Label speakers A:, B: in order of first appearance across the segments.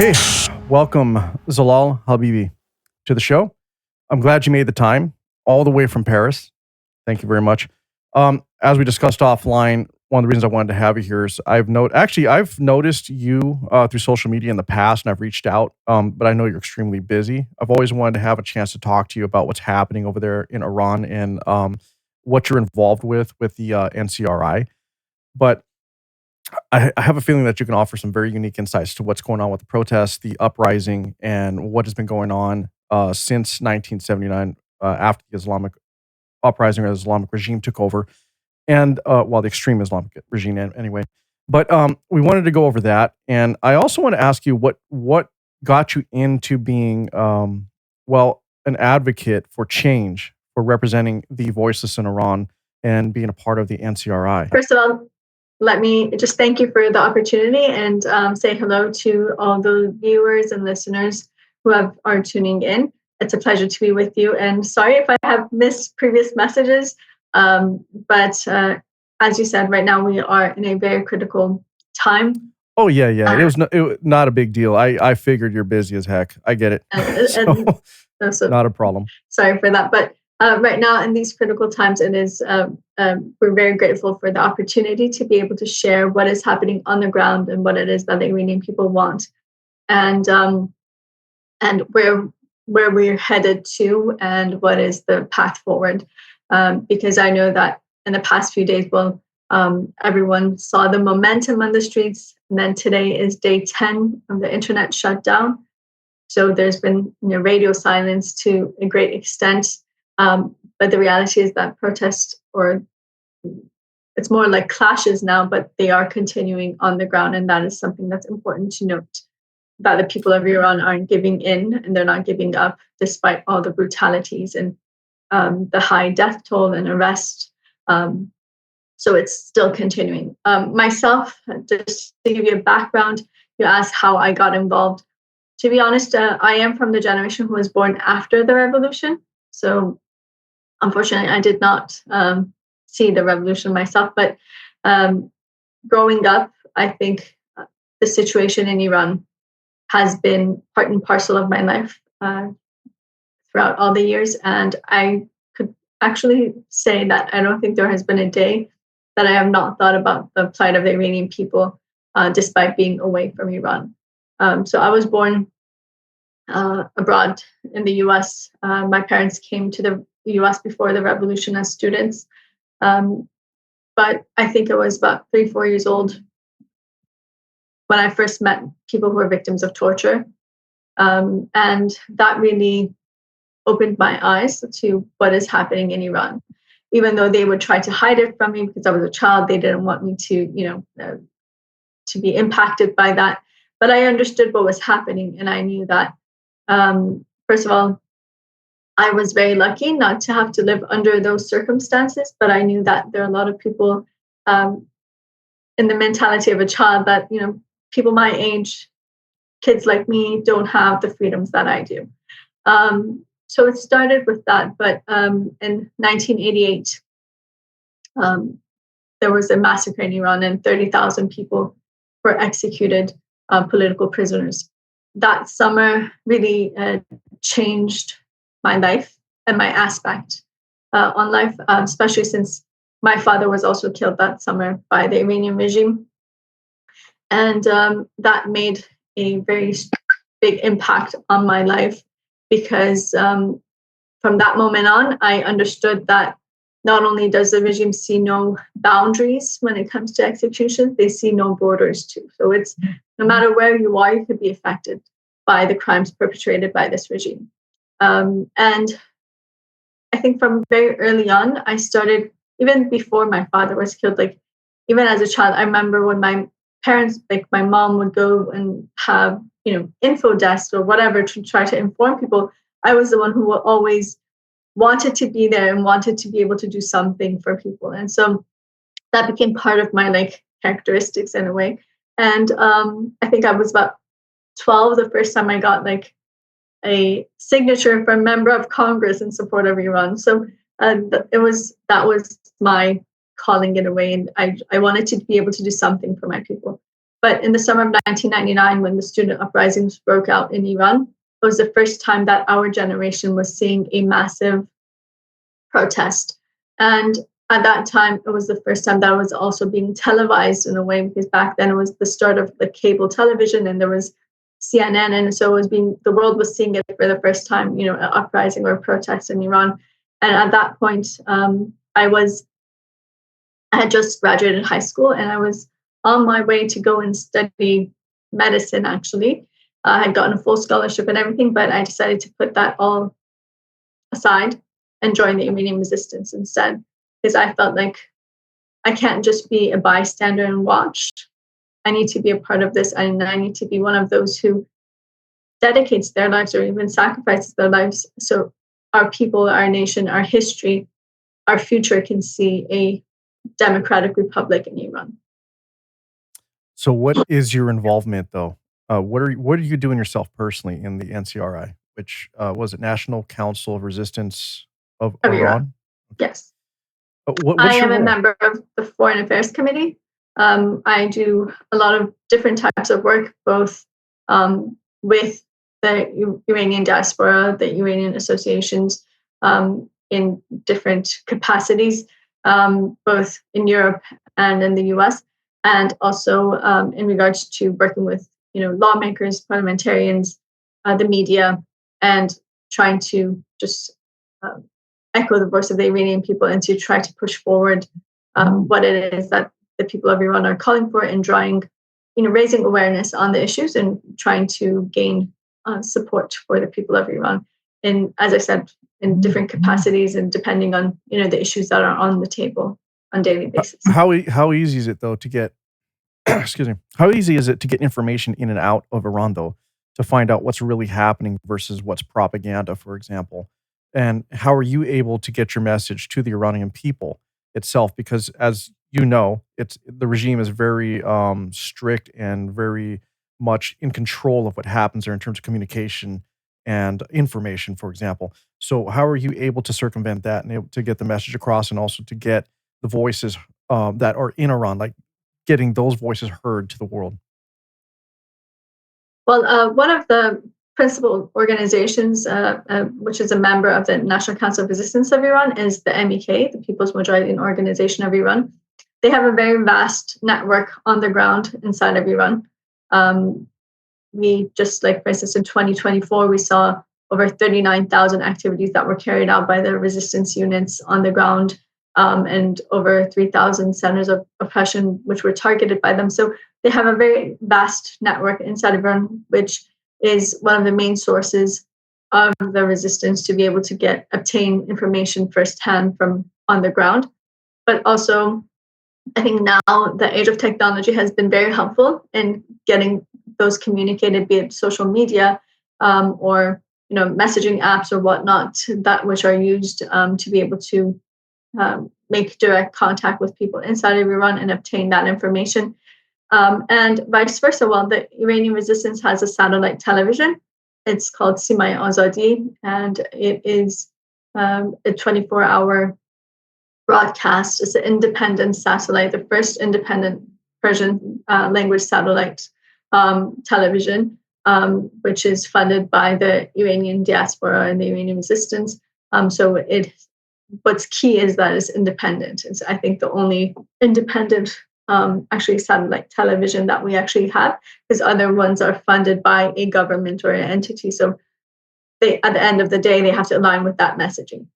A: Okay, welcome Zolal Habibi to the show. I'm glad you made the time all the way from Paris. Thank you very much. As we discussed offline, one of the reasons I wanted to have you here is I've noticed you through social media in the past, and I've reached out, but I know you're extremely busy. I've always wanted to have a chance to talk to you about what's happening over there in Iran and what you're involved with the NCRI. But I have a feeling that you can offer some very unique insights to what's going on with the protests, the uprising, and what has been going on since 1979 after the Islamic uprising or the Islamic regime took over, and well, the extreme Islamic regime anyway. But we wanted to go over that, and I also want to ask you what got you into being an advocate for change, for representing the voiceless in Iran, and being a part of the NCRI.
B: First of all, let me just thank you for the opportunity and say hello to all the viewers and listeners who are tuning in. It's a pleasure to be with you. And sorry if I have missed previous messages, but as you said, right now we are in a very critical time.
A: Oh yeah. It was not a big deal. I figured you're busy as heck. I get it. So not a problem.
B: Sorry for that, but right now in these critical times, it is we're very grateful for the opportunity to be able to share what is happening on the ground and what it is that the Iranian people want, and where we're headed to, and what is the path forward. Because I know that in the past few days, everyone saw the momentum on the streets, and then today is day 10 of the internet shutdown. So there's been radio silence to a great extent. But the reality is that protests, or it's more like clashes now, but they are continuing on the ground. And that is something that's important to note, that the people of Iran aren't giving in and they're not giving up despite all the brutalities and the high death toll and arrest. So it's still continuing. Myself, just to give you a background, you asked how I got involved. To be honest, I am from the generation who was born after the revolution. So unfortunately, I did not see the revolution myself. But growing up, I think the situation in Iran has been part and parcel of my life throughout all the years. And I could actually say that I don't think there has been a day that I have not thought about the plight of the Iranian people, despite being away from Iran. So I was born abroad in the US. My parents came to the US before the revolution as students. But I think I was about 3-4 years old when I first met people who were victims of torture. And that really opened my eyes to what is happening in Iran. Even though they would try to hide it from me because I was a child, they didn't want me to, to be impacted by that. But I understood what was happening, and I knew that, first of all, I was very lucky not to have to live under those circumstances, but I knew that there are a lot of people in the mentality of a child that, people my age, kids like me, don't have the freedoms that I do. So it started with that. But in 1988, there was a massacre in Iran, and 30,000 people were executed, political prisoners. That summer really changed my life and my aspect on life, especially since my father was also killed that summer by the Iranian regime. And that made a very big impact on my life, because from that moment on, I understood that not only does the regime see no boundaries when it comes to executions, they see no borders too. So it's no matter where you are, you could be affected by the crimes perpetrated by this regime. And I think from very early on, I started, even before my father was killed, like even as a child, I remember when my parents, like my mom, would go and have, info desks or whatever to try to inform people. I was the one who always wanted to be there and wanted to be able to do something for people. And so that became part of my characteristics in a way. And I think I was about 12 the first time I got a signature from a member of Congress in support of Iran. So that was my calling in a way, and I wanted to be able to do something for my people. But in the summer of 1999, when the student uprisings broke out in Iran, it was the first time that our generation was seeing a massive protest. And at that time, it was the first time that it was also being televised in a way, because back then it was the start of the cable television and there was CNN. And so it was the world was seeing it for the first time, an uprising or a protest in Iran. And at that point, I had just graduated high school and I was on my way to go and study medicine, actually. I had gotten a full scholarship and everything, but I decided to put that all aside and join the Iranian resistance instead, because I felt like I can't just be a bystander and watch. I need to be a part of this, and I need to be one of those who dedicates their lives or even sacrifices their lives so our people, our nation, our history, our future can see a democratic republic in Iran.
A: So, what is your involvement though? What are you doing yourself personally in the NCRI, which was it National Council of Resistance of
B: Of Iran.
A: Iran? Okay.
B: Yes. I
A: What's your
B: am a
A: role?
B: member of the Foreign Affairs Committee. I do a lot of different types of work, both with the Iranian diaspora, the Iranian associations, in different capacities, both in Europe and in the US, and also in regards to working with lawmakers, parliamentarians, the media, and trying to just uh, echo the voice of the Iranian people and to try to push forward what it is that the people of Iran are calling for and raising awareness on the issues and trying to gain support for the people of Iran. And as I said, in different capacities and depending on the issues that are on the table on a daily basis.
A: How easy is it though to get excuse me? How easy is it to get information in and out of Iran though, to find out what's really happening versus what's propaganda, for example? And how are you able to get your message to the Iranian people itself? Because as you know, it's the regime is very strict and very much in control of what happens there in terms of communication and information, for example. So how are you able to circumvent that and able to get the message across and also to get the voices that are in Iran, like getting those voices heard to the world?
B: Well, one of the principal organizations, which is a member of the National Council of Resistance of Iran, is the MEK, the People's Mujahideen Organization of Iran. They have a very vast network on the ground inside of Iran. We just, like, for instance, in 2024, we saw over 39,000 activities that were carried out by the resistance units on the ground, and over 3,000 centers of oppression which were targeted by them. So they have a very vast network inside of Iran, which is one of the main sources of the resistance to be able to obtain information firsthand from on the ground. But also, I think now the age of technology has been very helpful in getting those communicated, be it social media, or messaging apps or whatnot, that which are used to be able to make direct contact with people inside of Iran and obtain that information. And vice versa. Well, the Iranian resistance has a satellite television. It's called Simai Azadi, and it is a 24-hour broadcast. It's an independent satellite, the first independent Persian language satellite television, which is funded by the Iranian diaspora and the Iranian resistance. So what's key is that it's independent. It's, I think, the only independent actually satellite television that we actually have, because other ones are funded by a government or an entity. So they, at the end of the day, they have to align with that messaging.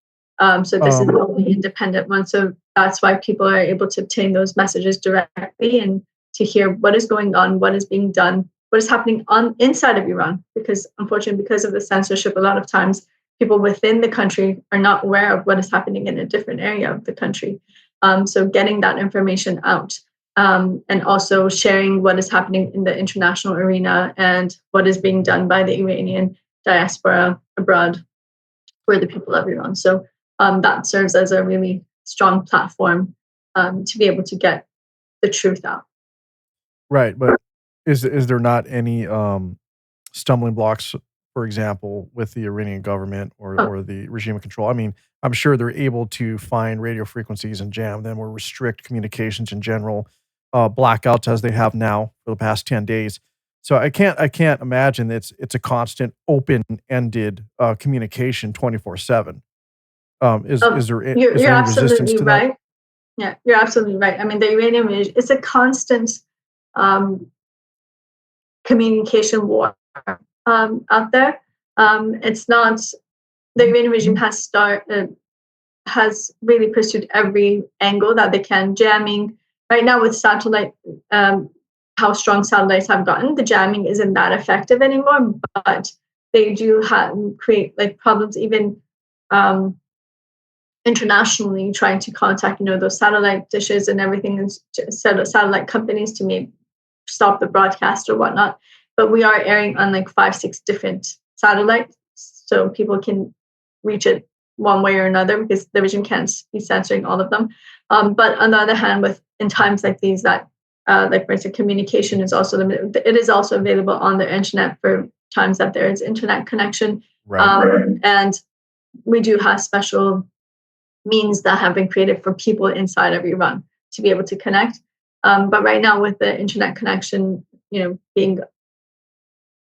B: So this is the only independent one. So that's why people are able to obtain those messages directly and to hear what is going on, what is being done, what is happening inside of Iran. Because unfortunately, because of the censorship, a lot of times people within the country are not aware of what is happening in a different area of the country. So getting that information out, and also sharing what is happening in the international arena and what is being done by the Iranian diaspora abroad for the people of Iran. So that serves as a really strong platform to be able to get the truth out.
A: Right, but is there not any stumbling blocks, for example, with the Iranian government
B: Oh,
A: or the regime of control? I mean, I'm sure they're able to find radio frequencies and jam them or restrict communications in general. blackouts as they have now for the past 10 days. So I can't imagine it's a constant open-ended communication 24/7. Is there is
B: You're
A: there any resistance
B: absolutely
A: to that?
B: right. Yeah, you're absolutely right. I mean, the Iranian regime, it's a constant um, communication war out there. It's not the Iranian regime has really pursued every angle that they can. Jamming right now with satellite, how strong satellites have gotten, the jamming isn't that effective anymore. But they do create like problems even um, internationally, trying to contact those satellite dishes and everything, and satellite companies to maybe stop the broadcast or whatnot. But we are airing on like 5, 6 different satellites, so people can reach it one way or another because the regime can't be censoring all of them. But on the other hand, with in times like these, that like for instance, communication is also limited. It is also available on the internet for times that there is internet connection,
A: Right.
B: and we do have special means that have been created for people inside of Iran to be able to connect. But right now, with the internet connection, being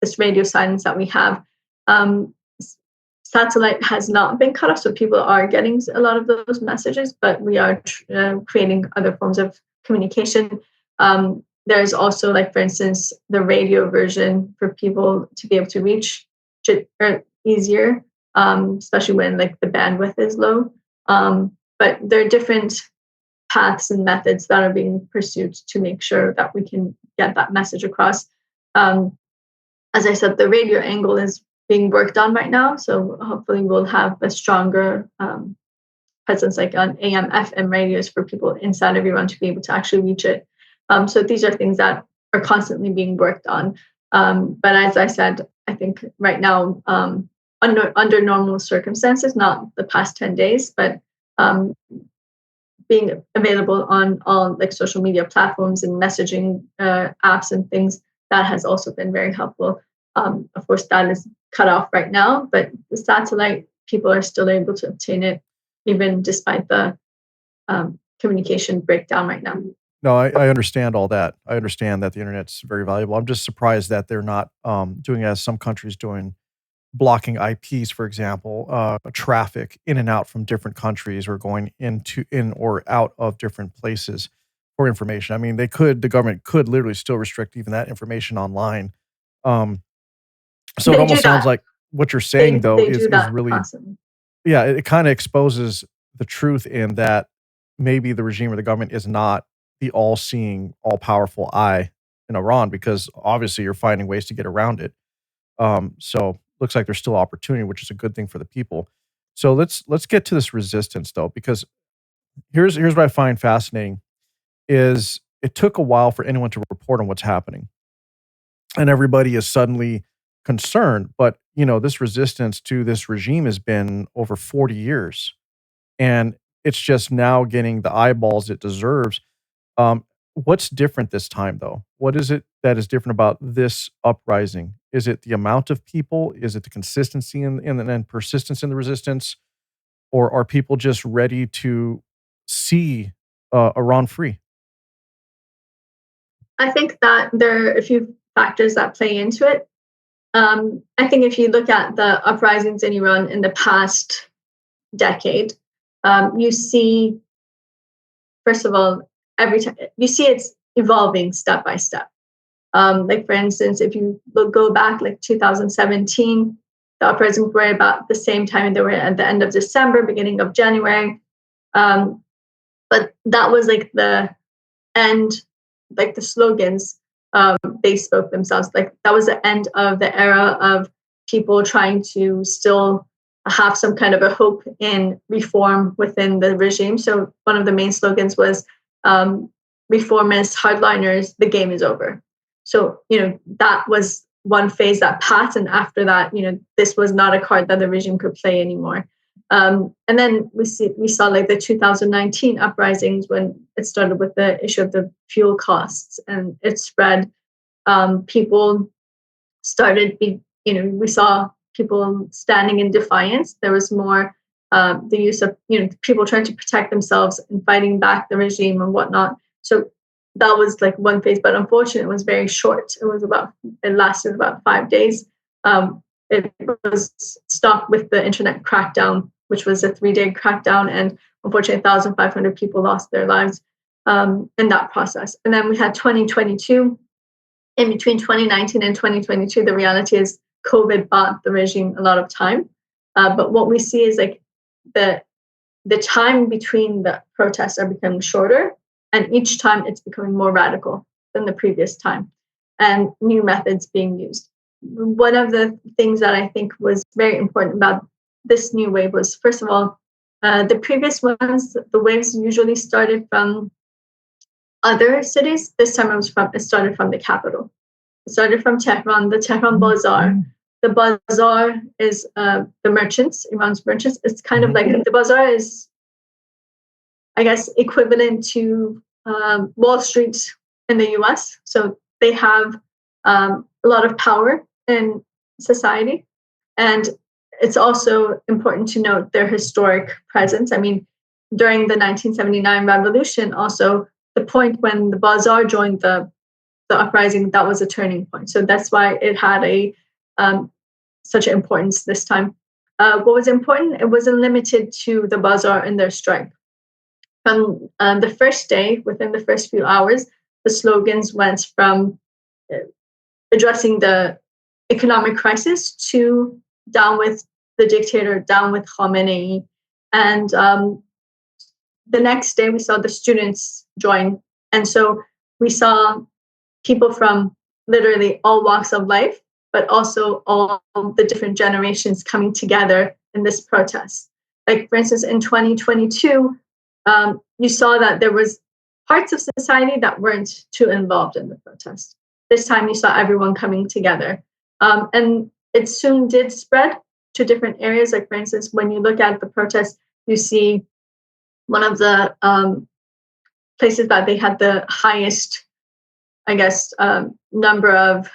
B: this radio silence that we have, um, satellite has not been cut off, so people are getting a lot of those messages. But we are creating other forms of communication. There's also, like for instance, the radio version for people to be able to reach easier, especially when like the bandwidth is low. But there are different paths and methods that are being pursued to make sure that we can get that message across. As I said, the radio angle is being worked on right now, so hopefully we'll have a stronger presence, like on AM, FM radios for people inside of Iran to be able to actually reach it. So these are things that are constantly being worked on. But as I said, I think right now, under normal circumstances, not the past 10 days, but being available on all like social media platforms and messaging apps and things, that has also been very helpful. Of course, that is cut off right now, but the satellite, people are still able to obtain it even despite the communication breakdown right now.
A: No, I understand all that. I understand that the internet's very valuable. I'm just surprised that they're not doing as some countries doing, blocking IPs, for example, traffic in and out from different countries or going in or out of different places for information. I mean, the government could literally still restrict even that information online. Um, so it
B: They do
A: almost sounds
B: that.
A: like what you're saying though
B: They
A: is
B: do
A: is
B: that
A: really,
B: constantly.
A: yeah, it kind of exposes the truth in that maybe the regime or the government is not the all-seeing, all-powerful eye in Iran because obviously you're finding ways to get around it. So looks like there's still opportunity, which is a good thing for the people. So let's get to this resistance though, because here's what I find fascinating is it took a while for anyone to report on what's happening. And everybody is suddenly concerned. But this resistance to this regime has been over 40 years. And it's just now getting the eyeballs it deserves. What's different this time, though? What is it that is different about this uprising? Is it the amount of people? Is it the consistency and persistence in the resistance? Or are people just ready to see Iran free?
B: I think that there are a few factors that play into it. I think if you look at the uprisings in Iran in the past decade, you see, first of all, every time you see it's evolving step by step. Like for instance, if you go back like 2017, the uprisings were about the same time. They were at the end of December, beginning of January. Um, but that was like the end, like the slogans, they spoke themselves. Like that was the end of the era of people trying to still have some kind of a hope in reform within the regime. So one of the main slogans was reformists, hardliners, the game is over. So, that was one phase that passed. And after that, this was not a card that the regime could play anymore. And then we saw like the 2019 uprisings when it started with the issue of the fuel costs and it spread. People started, we saw people standing in defiance. There was more the use of, people trying to protect themselves and fighting back the regime and whatnot. So that was like one phase, but unfortunately, it was very short. It lasted about 5 days. It was stopped with the internet crackdown, which was a 3-day crackdown, and unfortunately, 1,500 people lost their lives in that process. And then we had 2022. In between 2019 and 2022, the reality is COVID bought the regime a lot of time. But what we see is like the time between the protests are becoming shorter, and each time it's becoming more radical than the previous time, and new methods being used. One of the things that I think was very important about this new wave was, first of all, the previous ones, the waves usually started from other cities. This time it started from the capital. It started from Tehran, the Tehran Bazaar. The bazaar is the merchants, Iran's merchants. It's kind of like the bazaar is, I guess, equivalent to Wall Street in the US. So they have a lot of power in society. And it's also important to note their historic presence. I mean, during the 1979 revolution, also the point when the bazaar joined the uprising, that was a turning point. So that's why it had such an importance this time. What was important, it wasn't limited to the bazaar and their strike. From the first day, within the first few hours, the slogans went from addressing the economic crisis to down with the dictator, down with Khamenei. And the next day, we saw the students join. And so we saw people from literally all walks of life, but also all the different generations coming together in this protest. Like, for instance, in 2022, you saw that there was parts of society that weren't too involved in the protest. This time you saw everyone coming together. And it soon did spread to different areas. Like, for instance, when you look at the protest, you see one of the places that they had the highest, I guess, number of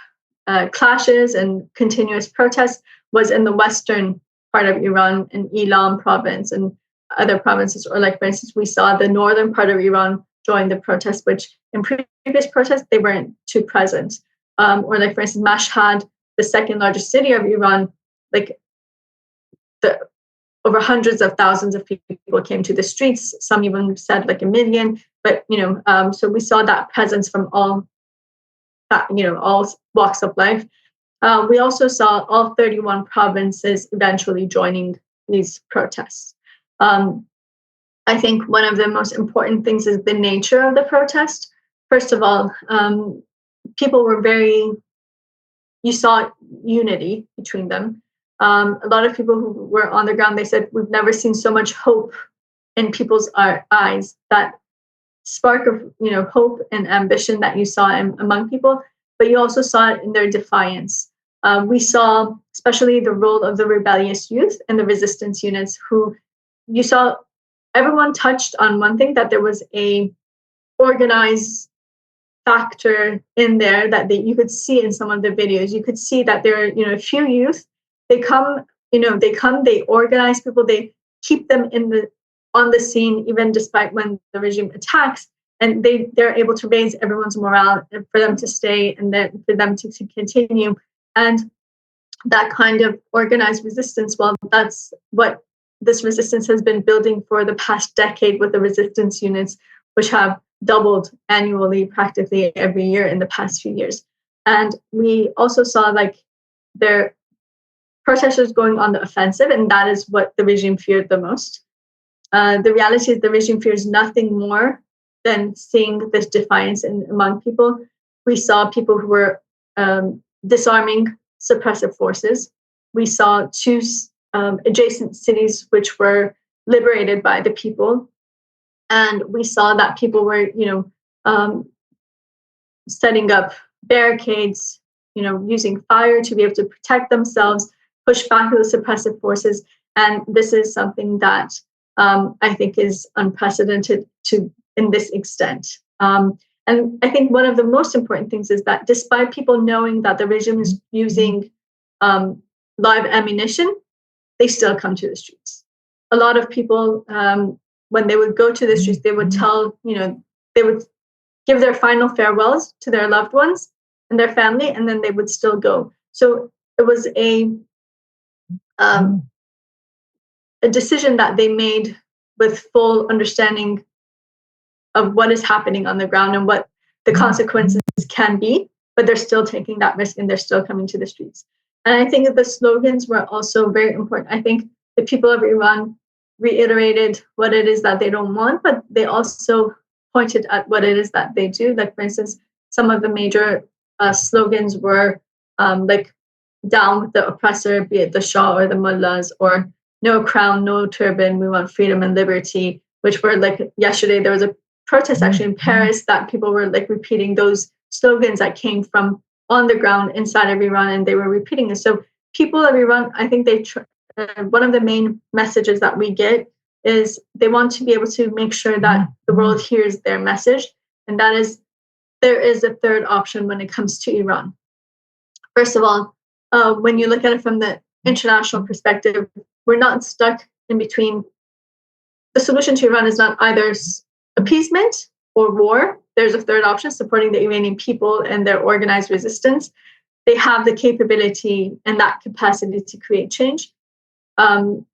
B: clashes and continuous protests was in the western part of Iran, in Elam province and other provinces. Or, like, for instance, we saw the northern part of Iran join the protest, which in previous protests, they weren't too present. Or, like, for instance, Mashhad, the second largest city of Iran, like, over hundreds of thousands of people came to the streets. Some even said like 1 million. But, so we saw that presence from all walks of life. We also saw all 31 provinces eventually joining these protests. I think one of the most important things is the nature of the protest. First of all, people were you saw unity between them. A lot of people who were on the ground, they said, we've never seen so much hope in people's eyes. That spark of hope and ambition that you saw among people, but you also saw it in their defiance. We saw especially the role of the rebellious youth and the resistance units, who you saw everyone touched on one thing, that there was a organized factor in there that you could see in some of the videos. You could see that there are a few youth. They come, they organize people, they keep them on the scene, even despite when the regime attacks, and they're able to raise everyone's morale and for them to stay and then for them to continue. And that kind of organized resistance, well, that's what this resistance has been building for the past decade, with the resistance units, which have doubled annually practically every year in the past few years. And we also saw like their protesters going on the offensive, and that is what the regime feared the most. The reality is the regime fears nothing more than seeing this defiance among people. We saw people who were disarming suppressive forces. We saw two adjacent cities which were liberated by the people. And we saw that people were, setting up barricades, using fire to be able to protect themselves, push back the suppressive forces. And this is something that I think is unprecedented in this extent. And I think one of the most important things is that despite people knowing that the regime is using live ammunition, they still come to the streets. A lot of people, when they would go to the streets, they would tell, they would give their final farewells to their loved ones and their family, and then they would still go. So it was um, a decision that they made with full understanding of what is happening on the ground and what the consequences can be, but they're still taking that risk and they're still coming to the streets. And I think that the slogans were also very important. I think the people of Iran reiterated what it is that they don't want, but they also pointed at what it is that they do. Like, for instance, some of the major slogans were like, down with the oppressor, be it the Shah or the mullahs, or no crown, no turban, we want freedom and liberty, which were like, yesterday there was a protest actually in Paris that people were like repeating those slogans that came from on the ground inside of Iran, and they were repeating it. So people of Iran, I think one of the main messages that we get is they want to be able to make sure that the world hears their message, and that is there is a third option when it comes to Iran. First of all, when you look at it from the international perspective, we're not stuck in between. The solution to Iran is not either appeasement or war. There's a third option, supporting the Iranian people and their organized resistance. They have the capability and that capacity to create change. The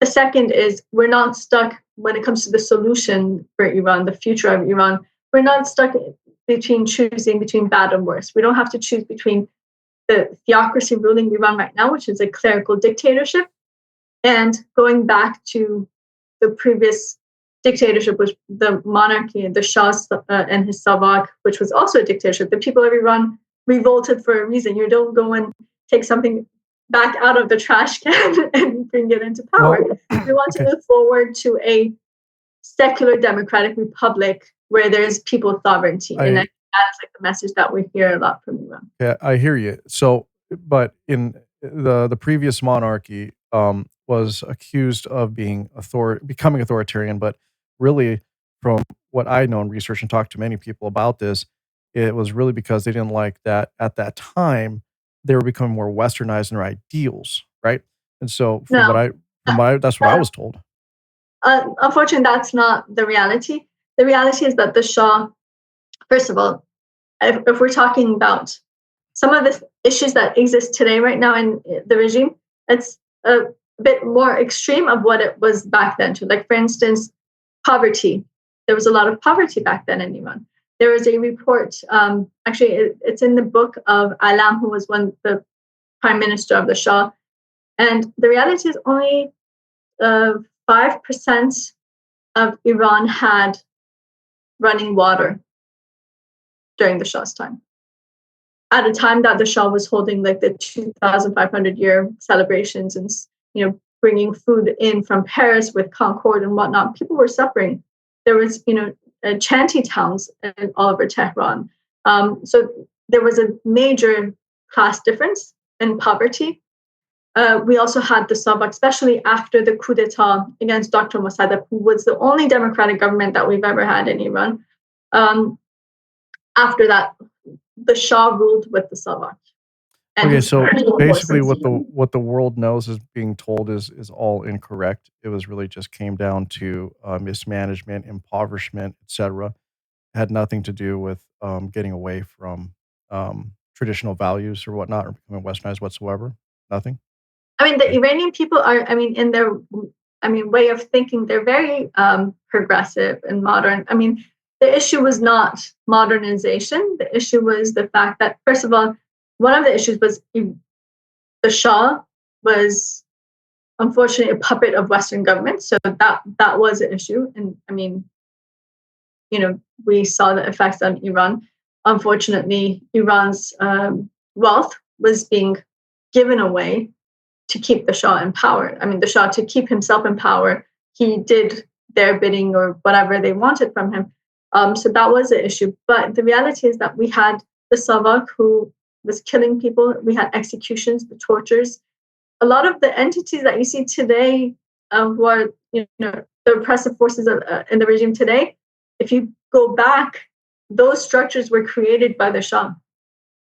B: second is we're not stuck when it comes to the solution for Iran, the future of Iran. We're not stuck choosing between bad and worse. We don't have to choose between the theocracy ruling Iran right now, which is a clerical dictatorship, and going back to the previous dictatorship, which the monarchy, the Shah and his Savak, which was also a dictatorship. The people of Iran revolted for a reason. You don't go and take something back out of the trash can and bring it into power. Well, we want to move forward to a secular democratic republic where there's people's sovereignty. And I think that's like the message that we hear a lot from Iran.
A: Yeah, I hear you. So, but in the previous monarchy was accused of becoming authoritarian, but really, from what I know and research and talked to many people about this, it was really because they didn't like that at that time they were becoming more westernized in their ideals, right? And so, that's what I was told.
B: Unfortunately, that's not the reality. The reality is that the Shah, first of all, if we're talking about some of the issues that exist today, right now in the regime, it's a bit more extreme of what it was back then too. Like, for instance, poverty. There was a lot of poverty back then in Iran. There was a report, actually it's in the book of Alam, who was the prime minister of the Shah. And the reality is only 5% of Iran had running water during the Shah's time. At a time that the Shah was holding like the 2,500 year celebrations and, bringing food in from Paris with Concorde and whatnot, people were suffering. There was, shanty towns all over Tehran. So there was a major class difference in poverty. We also had the Savak, especially after the coup d'etat against Dr. Mossadegh, who was the only democratic government that we've ever had in Iran. After that, the Shah ruled with the Savak.
A: Okay, so basically what the world knows is being told is all incorrect. It was really just came down to mismanagement, impoverishment, etc. It had nothing to do with getting away from traditional values or whatnot, or becoming westernized whatsoever. Nothing.
B: I mean, the Iranian people are, in their, way of thinking, they're very progressive and modern. I mean, the issue was not modernization. The issue was the fact that, first of all, one of the issues was the Shah was unfortunately a puppet of Western governments. So that was an issue. And we saw the effects on Iran. Unfortunately, Iran's wealth was being given away to keep the Shah in power. The Shah, to keep himself in power, he did their bidding or whatever they wanted from him. So that was the issue. But the reality is that we had the Savak, who was killing people. We had executions, the tortures. A lot of the entities that you see today, who are the oppressive forces in the regime today, if you go back, those structures were created by the Shah.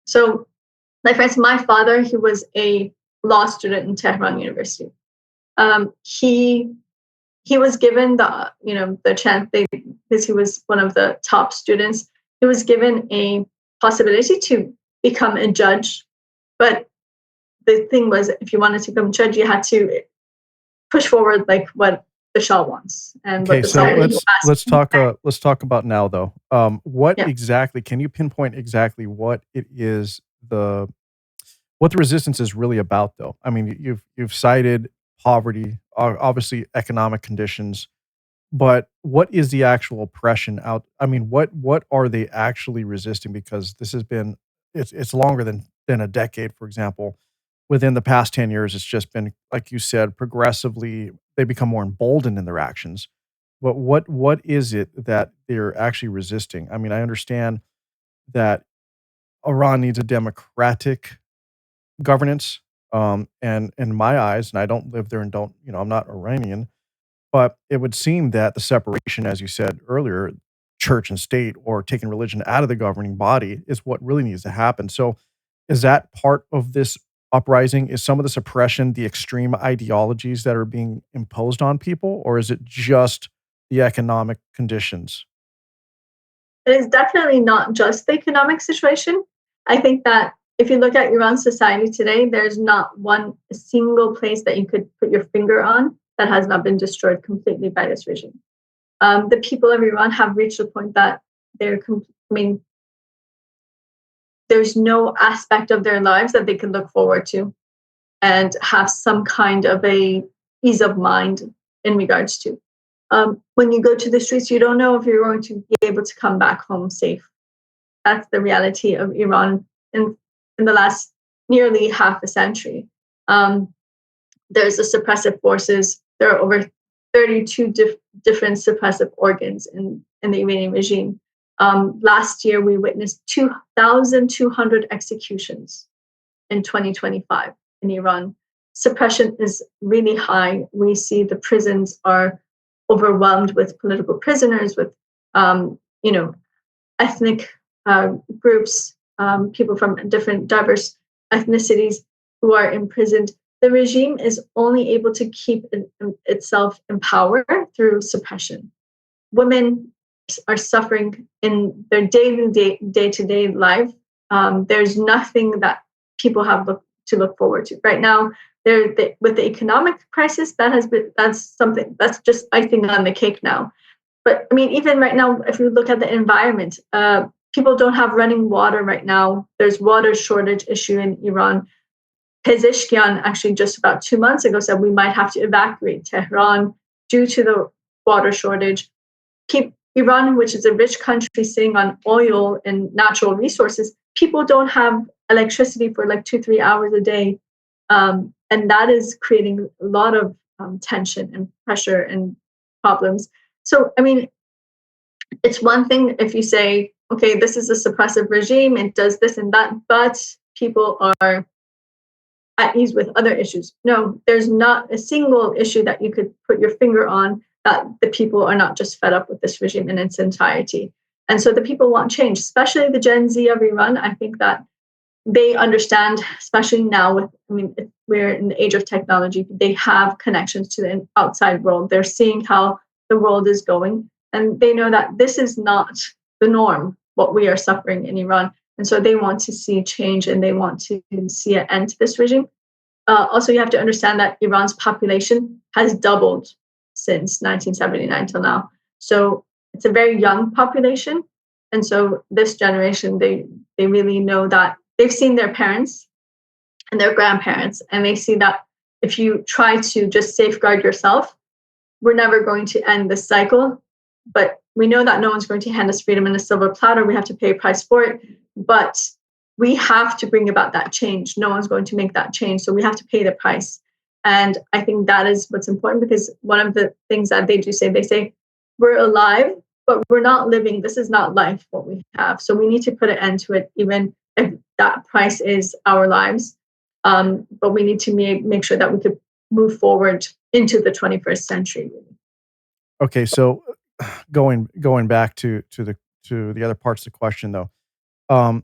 B: So, like, for instance, my father, he was a law student in Tehran University. He he was given the chance because he was one of the top students. He was given a possibility to become a judge, but the thing was, if you wanted to become a judge, you had to push forward like what the Shah wants and what
A: Okay,
B: the
A: so
B: Saudi
A: let's talk about now though. What
B: Yeah.
A: exactly can you pinpoint exactly what it is what the resistance is really about though? I mean, you've cited poverty, obviously economic conditions, but what is the actual oppression out? I mean, what are they actually resisting? Because this has been it's longer than a decade, for example. Within the past 10 years, it's just been, like you said, progressively they become more emboldened in their actions. But what is it that they're actually resisting? I mean, I understand that Iran needs a democratic governance. And in my eyes, and I don't live there and don't, I'm not Iranian, but it would seem that the separation, as you said earlier, church and state or taking religion out of the governing body is what really needs to happen. So, is that part of this uprising? Is some of the suppression the extreme ideologies that are being imposed on people, or is it just the economic conditions?
B: It is definitely not just the economic situation. I think that if you look at Iran's society today, there's not one single place that you could put your finger on that has not been destroyed completely by this regime. The people of Iran have reached a point that I mean, there's no aspect of their lives that they can look forward to and have some kind of a ease of mind in regards to. When you go to the streets, you don't know if you're going to be able to come back home safe. That's the reality of Iran in the last nearly half a century. Um, there's the suppressive forces. There are over 32 different suppressive organs in the Iranian regime. Last year, we witnessed 2,200 executions in 2025 in Iran. Suppression is really high. We see the prisons are overwhelmed with political prisoners, with you know ethnic groups, people from different diverse ethnicities who are imprisoned. The regime is only able to keep itself in power through suppression. Women are suffering in their day-to-day life. There's nothing that people have to look forward to right now. With the economic crisis, that's something that's just icing on the cake now. But I mean, even right now, if you look at the environment, people don't have running water right now. There's water shortage issue in Iran. Pezeshkian actually just about 2 months ago said we might have to evacuate Tehran due to the water shortage. Keep Iran, which is a rich country sitting on oil and natural resources, people don't have electricity for like 2-3 hours a day. And that is creating a lot of tension and pressure and problems. So, I mean, it's one thing if you say, okay, this is a suppressive regime, it does this and that, but people are at ease with other issues. No, there's not a single issue that you could put your finger on that the people are not just fed up with this regime in its entirety. And so the people want change, especially the Gen Z of Iran. I think that they understand, especially now we're in the age of technology, they have connections to the outside world. They're seeing how the world is going, and they know that this is not the norm, what we are suffering in Iran. And so they want to see change and they want to see an end to this regime. Also, you have to understand that Iran's population has doubled since 1979 till now. So it's a very young population. And so this generation, they really know that they've seen their parents and their grandparents, and they see that if you try to just safeguard yourself, we're never going to end this cycle. But we know that no one's going to hand us freedom in a silver platter. We have to pay a price for it. But we have to bring about that change. No one's going to make that change. So we have to pay the price. And I think that is what's important, because one of the things that they say, we're alive, but we're not living. This is not life, what we have. So we need to put an end to it, even if that price is our lives. But we need to make sure that we could move forward into the 21st century. Really.
A: Okay, so going back to the other parts of the question though, um,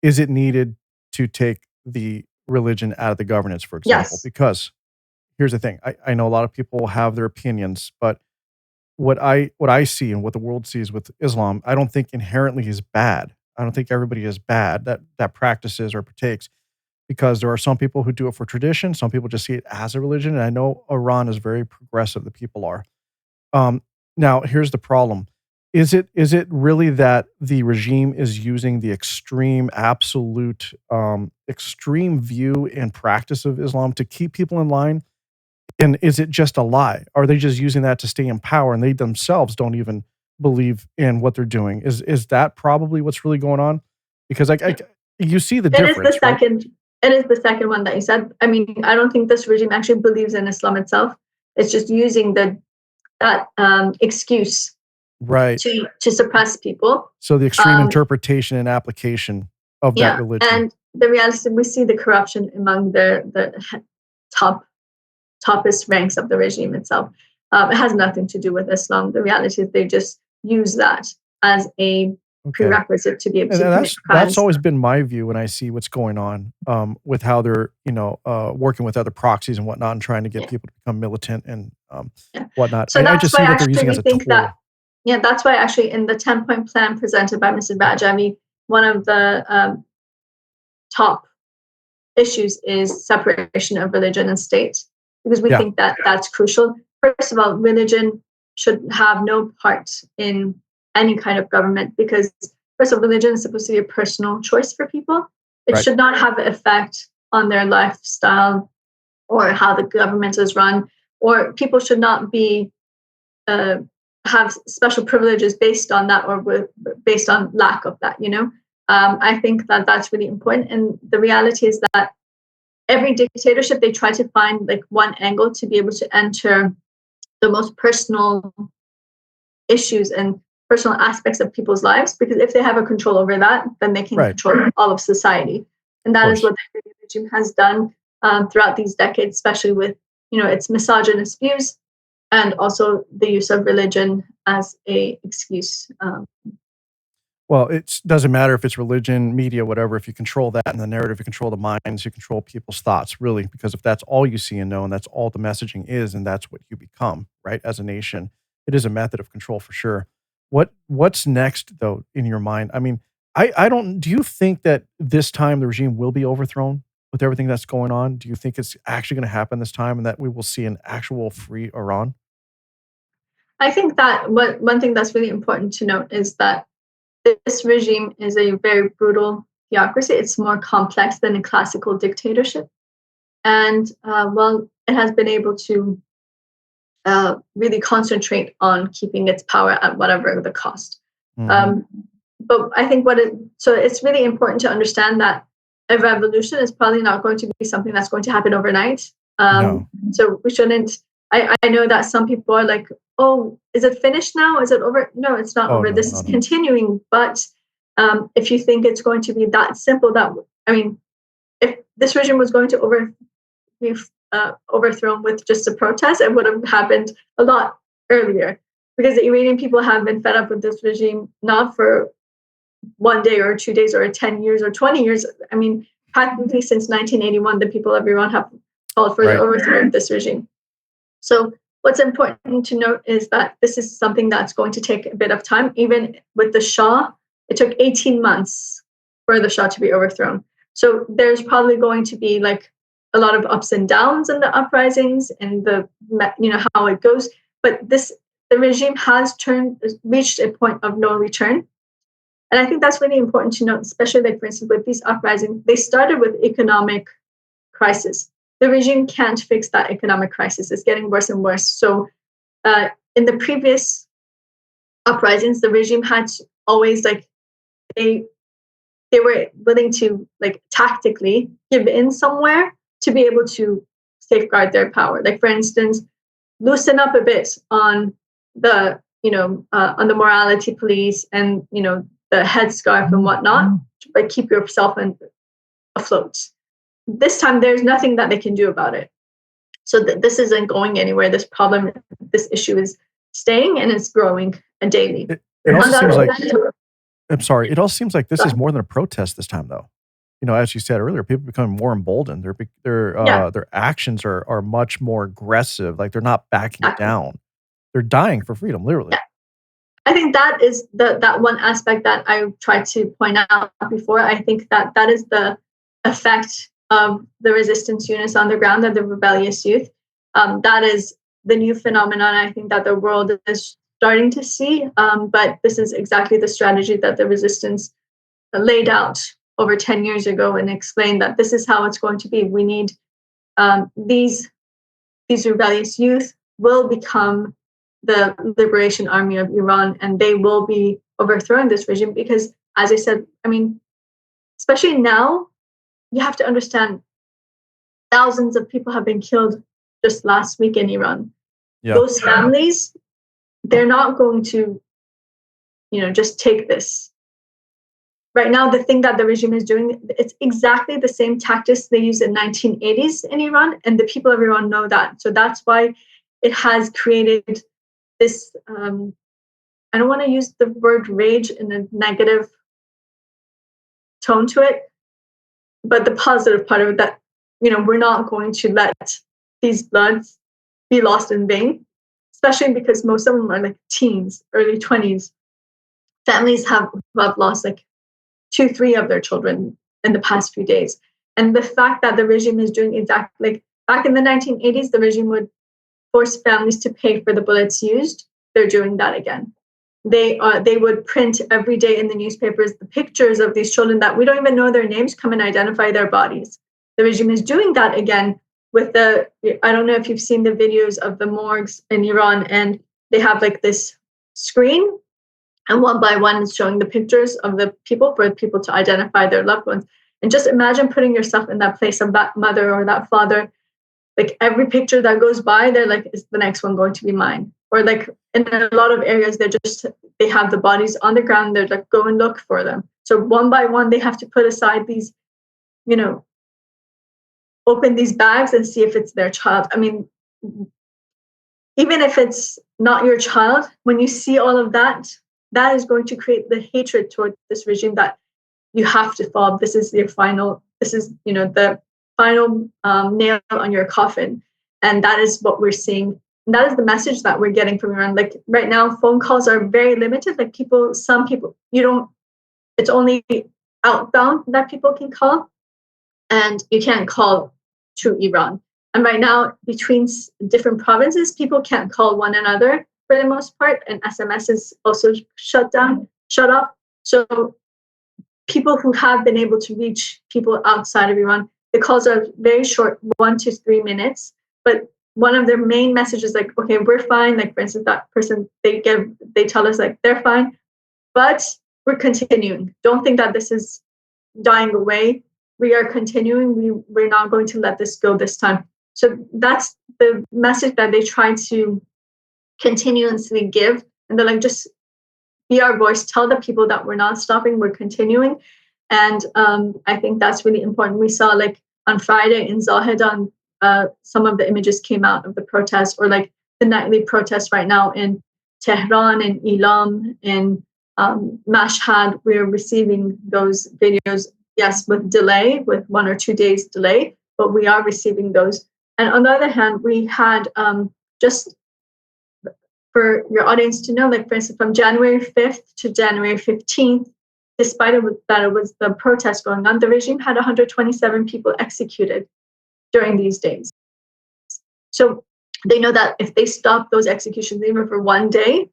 A: is it needed to take the religion out of the governance, for example?
B: Yes.
A: Because here's the thing. I know a lot of people have their opinions, but what I see and what the world sees with Islam, I don't think inherently is bad. I don't think everybody is bad that practices or partakes, because there are some people who do it for tradition. Some people just see it as a religion. And I know Iran is very progressive. The people are. Um, Now, here's the problem. Is it really that the regime is using the extreme, absolute, extreme view and practice of Islam to keep people in line? And is it just a lie? Are they just using that to stay in power and they themselves don't even believe in what they're doing? Is that probably what's really going on? Because you see the
B: It is the
A: difference, right?
B: second. It is the second one that you said. I mean, I don't think this regime actually believes in Islam itself. It's just using that excuse
A: Right.
B: to suppress people.
A: So the extreme
B: Um,
A: interpretation and application of that
B: yeah,
A: religion.
B: and the reality is we see the corruption among the toppest ranks of the regime itself. It has nothing to do with Islam. The reality is they just use that as a
A: Okay.
B: prerequisite to be able
A: And
B: to commit
A: that's
B: crimes.
A: always been my view when I see what's going on, with how they're, working with other proxies and whatnot and trying to get
B: Yeah,
A: people to become militant and
B: yeah.
A: whatnot.
B: So
A: I
B: that's
A: just
B: why
A: see that they're
B: actually
A: using it
B: we
A: as a
B: think that,
A: tool.
B: yeah, that's why actually in the 10-point plan presented by Mrs. Rajavi, one of the top issues is separation of religion and state, because we
A: Yeah,
B: think that that's crucial. First of all, religion should have no part in any kind of government, because first of all, religion is supposed to be a personal choice for people. It
A: right.
B: should not have an effect on their lifestyle or how the government is run, or people should not be uh, have special privileges based on that, or based on lack of that. I think that that's really important. And the reality is that every dictatorship, they try to find like one angle to be able to enter the most personal issues and personal aspects of people's lives, because if they have a control over that, then they can
A: Right.
B: control all of society. And
A: Of
B: that is
A: course.
B: what the regime has done throughout these decades, especially with its misogynist views, and also the use of religion as a excuse.
A: Well, it doesn't matter if it's religion, media, whatever. If you control that and the narrative, you control the minds, you control people's thoughts, really. Because if that's all you see and know, and that's all the messaging is, and that's what you become, right, as a nation, it is a method of control for sure. What's next, though, in your mind? I mean, I don't. Do you think that this time the regime will be overthrown with everything that's going on? Do you think it's actually going to happen this time, and that we will see an actual free Iran?
B: I think that one thing that's really important to note is that this regime is a very brutal theocracy. It's more complex than a classical dictatorship. And well, it has been able to really concentrate on keeping its power at whatever the cost.
A: Hmm.
B: Um, but I think so it's really important to understand that a revolution is probably not going to be something that's going to happen overnight.
A: No,
B: So we shouldn't. I know that some people are like, oh, is it finished now? Is it over? No, it's not
A: oh
B: over.
A: no,
B: This
A: no,
B: is
A: no.
B: continuing. But if you think it's going to be that simple, I mean, if this regime was going to be overthrown with just a protest, it would have happened a lot earlier. Because the Iranian people have been fed up with this regime not for 1 day or 2 days or 10 years or 20 years. I mean, practically since 1981, the people of Iran have called for the
A: Right,
B: overthrow of this regime. So what's important to note is that this is something that's going to take a bit of time. Even with the Shah, it took 18 months for the Shah to be overthrown. So there's probably going to be like a lot of ups and downs in the uprisings and how it goes. But the regime has reached a point of no return. And I think that's really important to note, especially like for instance with these uprisings, they started with economic crisis. The regime can't fix that economic crisis. It's getting worse and worse. So in the previous uprisings, the regime had always like they they were willing to like tactically give in somewhere to be able to safeguard their power. Like for instance, loosen up a bit on the on the morality police and the headscarf and whatnot, but keep yourself afloat. This time, there's nothing that they can do about it. So this isn't going anywhere. This issue is staying and it's growing daily.
A: it
B: On
A: also
B: the
A: seems
B: other
A: like,
B: hand,
A: I'm sorry, it also seems like this is more than a protest this time, though. as you said earlier, people becoming more emboldened.
B: Yeah,
A: Their actions are much more aggressive. Like they're not backing
B: exactly.
A: down. They're dying for freedom, literally.
B: Yeah. I think that is that one aspect that I tried to point out before. I think that is the effect of the resistance units on the ground and the rebellious youth. That is the new phenomenon I think that the world is starting to see. But this is exactly the strategy that the resistance laid out over 10 years ago and explained that this is how it's going to be. We need these rebellious youth will become the liberation army of Iran, and they will be overthrowing this regime because, as I said, I mean, especially now, you have to understand thousands of people have been killed just last week in Iran.
A: Yeah.
B: Those families, they're not going to, just take this. Right now, the thing that the regime is doing, it's exactly the same tactics they used in 1980s in Iran, and the people of Iran know that. So that's why it has created this. I don't want to use the word rage in a negative tone to it, but the positive part of it that we're not going to let these bloods be lost in vain, especially because most of them are like teens, early 20s. Families have lost like 2, 3 of their children in the past few days. And the fact that the regime is doing exactly like back in the 1980s, the regime would force families to pay for the bullets used. They're doing that again. They would print every day in the newspapers the pictures of these children that we don't even know their names, come and identify their bodies. The regime is doing that again with I don't know if you've seen the videos of the morgues in Iran, and they have like this screen, and one by one is showing the pictures of the people for people to identify their loved ones. And just imagine putting yourself in that place of that mother or that father. Like every picture that goes by, they're like, is the next one going to be mine? Or like in a lot of areas, they have the bodies on the ground. They're like, go and look for them. So one by one, they have to put aside these, open these bags and see if it's their child. I mean, even if it's not your child, when you see all of that, that is going to create the hatred toward this regime that you have to fall. This is the final nail on your coffin. And that is what we're seeing. And that is the message that we're getting from Iran. Like right now, phone calls are very limited. Like some people, it's only outbound that people can call, and you can't call to Iran. And right now, between different provinces, people can't call one another for the most part, and SMS is also shut off. So people who have been able to reach people outside of Iran, the calls are very short, 1 to 3 minutes. But one of their main messages, like, okay, we're fine. Like, for instance, that person, they tell us like they're fine, but we're continuing. Don't think that this is dying away. We are continuing. We're not going to let this go this time. So that's the message that they try to continuously give. And they're like, just be our voice, tell the people that we're not stopping, we're continuing. And I think that's really important. We saw like on Friday in Zahedan, some of the images came out of the protests, or like the nightly protests right now in Tehran and Elam and Mashhad. We're receiving those videos, yes, with delay, with 1 or 2 days delay, but we are receiving those. And on the other hand, we had just for your audience to know, like for instance, from January 5th to January 15th, despite that it was the protest going on, the regime had 127 people executed during these days. So they know that if they stop those executions, even for one day,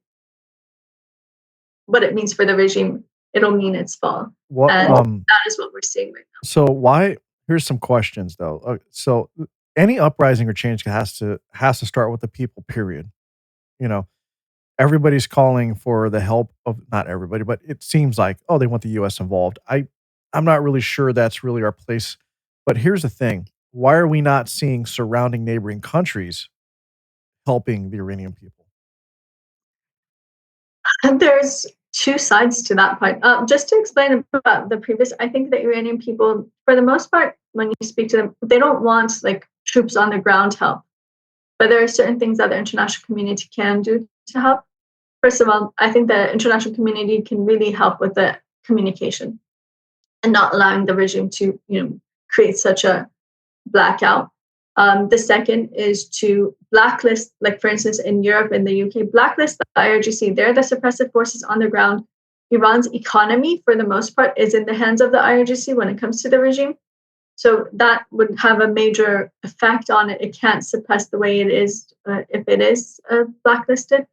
B: what it means for the regime, it'll mean its fall.
A: What
B: And that is what we're seeing right now.
A: So why? Here's some questions though. So any uprising or change has to start with the people. Period. You know, everybody's calling for the help of, not everybody, but it seems like, oh, they want the U.S. involved. I'm not really sure that's really our place. But here's the thing: why are we not seeing surrounding neighboring countries helping the Iranian people?
B: And there's two sides to that part. Just to explain about the previous, I think the Iranian people, for the most part, when you speak to them, they don't want like troops on the ground help. But there are certain things that the international community can do to help. First of all, I think the international community can really help with the communication. and not allowing the regime to, create such a blackout. The second is to blacklist, like for instance, in Europe and the UK, blacklist the IRGC. They're the suppressive forces on the ground. Iran's economy, for the most part, is in the hands of the IRGC when it comes to the regime. So that would have a major effect on it. It can't suppress the way it is if it is blacklisted.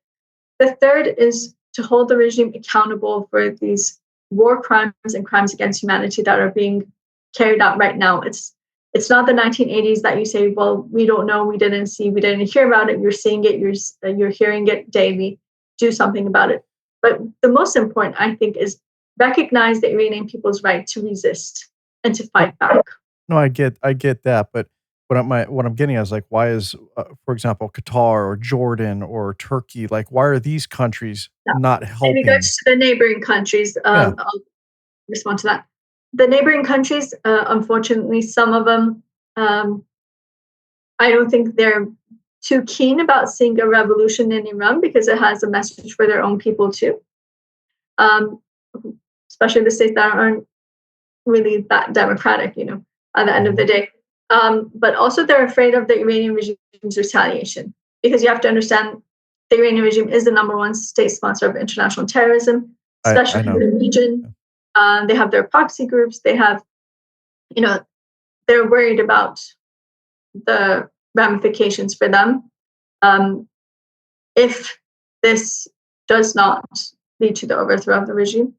B: The third is to hold the regime accountable for these war crimes and crimes against humanity that are being carried out right now. It's not the 1980s that you say, well, we don't know, we didn't see, we didn't hear about it. You're seeing it, you're hearing it daily. Do something about it. But the most important, I think, is recognize the Iranian people's right to resist and to fight back.
A: No, I get that, but what I'm getting at is like, why is, for example, Qatar or Jordan or Turkey, like, why are these countries not
B: In
A: helping?
B: regards to the neighboring countries, I'll respond to that. The neighboring countries, unfortunately, some of them, I don't think they're too keen about seeing a revolution in Iran because it has a message for their own people too, especially the states that aren't really that democratic, at the end of the day. But also they're afraid of the Iranian regime's retaliation because you have to understand the Iranian regime is the number one state sponsor of international terrorism, especially in the region. They have their proxy groups. They have, they're worried about the ramifications for them if this does not lead to the overthrow of the regime,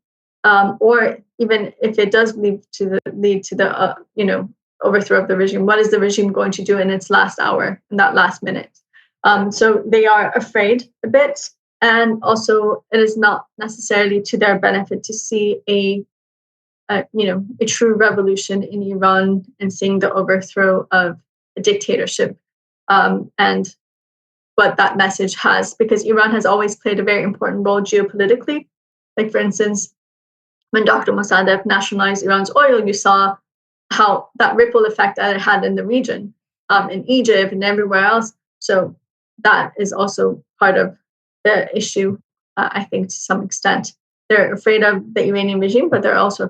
B: or even if it does lead to the overthrow of the regime. What is the regime going to do in its last hour, in that last minute? So they are afraid a bit, and also it is not necessarily to their benefit to see a true revolution in Iran and seeing the overthrow of a dictatorship, and what that message has, because Iran has always played a very important role geopolitically. Like, for instance, when Dr. Mossadegh nationalized Iran's oil, you saw how that ripple effect that it had in the region, in Egypt and everywhere else. So that is also part of the issue, I think, to some extent. They're afraid of the Iranian regime, but they're also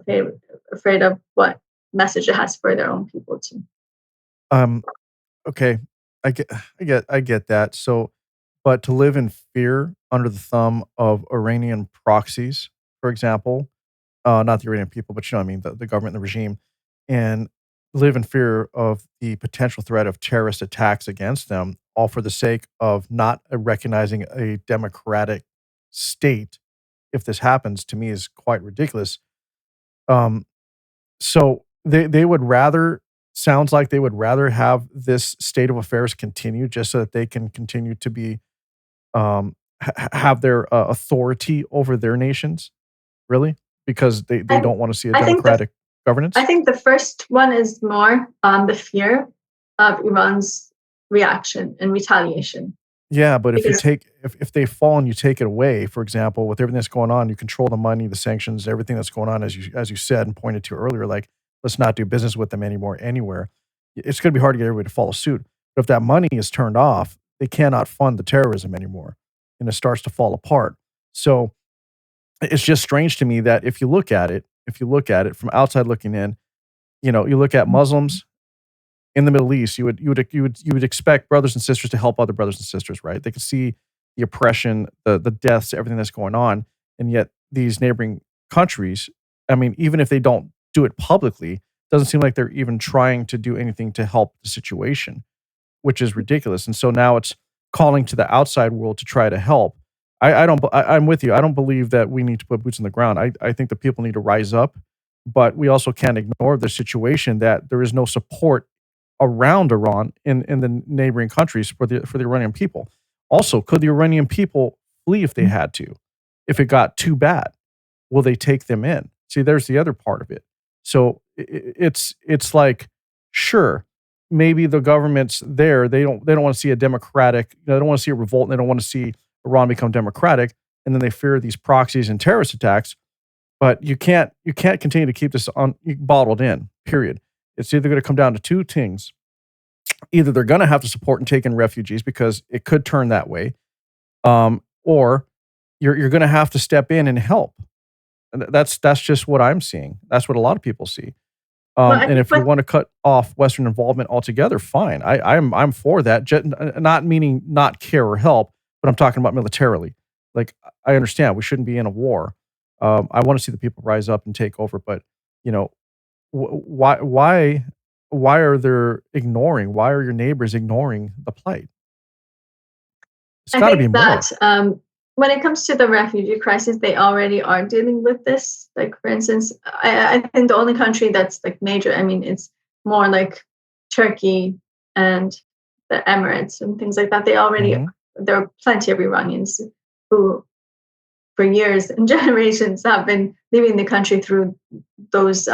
B: afraid of what message it has for their own people too.
A: Okay, I get that. So, but to live in fear under the thumb of Iranian proxies, for example, not the Iranian people, but you know what I mean, the government, the regime, and live in fear of the potential threat of terrorist attacks against them, all for the sake of not recognizing a democratic state. If this happens, to me, is quite ridiculous. Um, so they would rather, sounds like they would rather have this state of affairs continue just so that they can continue to be have their authority over their nations, really, because they don't want to see a democratic governance.
B: I think the first one is more the fear of Iran's reaction and retaliation.
A: Yeah, but if they fall and you take it away, for example, with everything that's going on, you control the money, the sanctions, everything that's going on, as you said and pointed to earlier, like, let's not do business with them anymore anywhere. It's going to be hard to get everybody to follow suit. But if that money is turned off, they cannot fund the terrorism anymore, and it starts to fall apart. So it's just strange to me that if you look at it from outside looking in, you look at Muslims in the Middle East, you would expect brothers and sisters to help other brothers and sisters, right? They could see the oppression, the deaths, everything that's going on, and yet these neighboring countries, I mean, even if they don't do it publicly, doesn't seem like they're even trying to do anything to help the situation, which is ridiculous. And so now it's calling to the outside world to try to help. I'm with you. I don't believe that we need to put boots on the ground. I think the people need to rise up, but we also can't ignore the situation that there is no support around Iran in the neighboring countries for the Iranian people. Also, could the Iranian people flee if they had to? If it got too bad, will they take them in? See, there's the other part of it. So it's like, sure, maybe the government's there. They don't want to see a democratic. They don't want to see a revolt. And they don't want to see Iran become democratic. And then they fear these proxies and terrorist attacks. But you can't continue to keep this bottled in. Period. It's either going to come down to two things. Either they're going to have to support and take in refugees because it could turn that way, or you're going to have to step in and help. And that's just what I'm seeing. That's what a lot of people see.
B: Well, I
A: And
B: think
A: if we want to cut off Western involvement altogether, fine. I'm for that. Not meaning not care or help, but I'm talking about militarily. Like I understand we shouldn't be in a war. I want to see the people rise up and take over, but you know, why are there ignoring? Why are your neighbors ignoring the plight? It's
B: I
A: got to be
B: think
A: more.
B: that when it comes to the refugee crisis, they already are dealing with this. Like, for instance, I think the only country that's like major, I mean, it's more like Turkey and the Emirates and things like that. They already,
A: Hmm.
B: there are plenty of Iranians who, for years and generations, have been leaving the country through those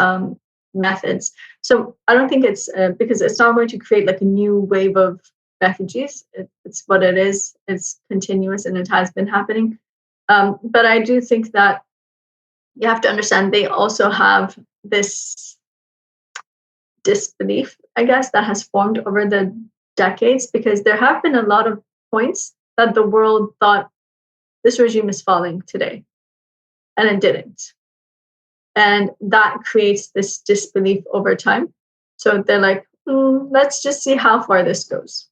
B: methods. So I don't think it's because it's not going to create like a new wave of refugees. It's what it is. It's continuous and it has been happening. But I do think that you have to understand they also have this disbelief, I guess, that has formed over the decades because there have been a lot of points that the world thought this regime is falling today, and it didn't. And that creates this disbelief over time. So they're like, let's just see how far this goes.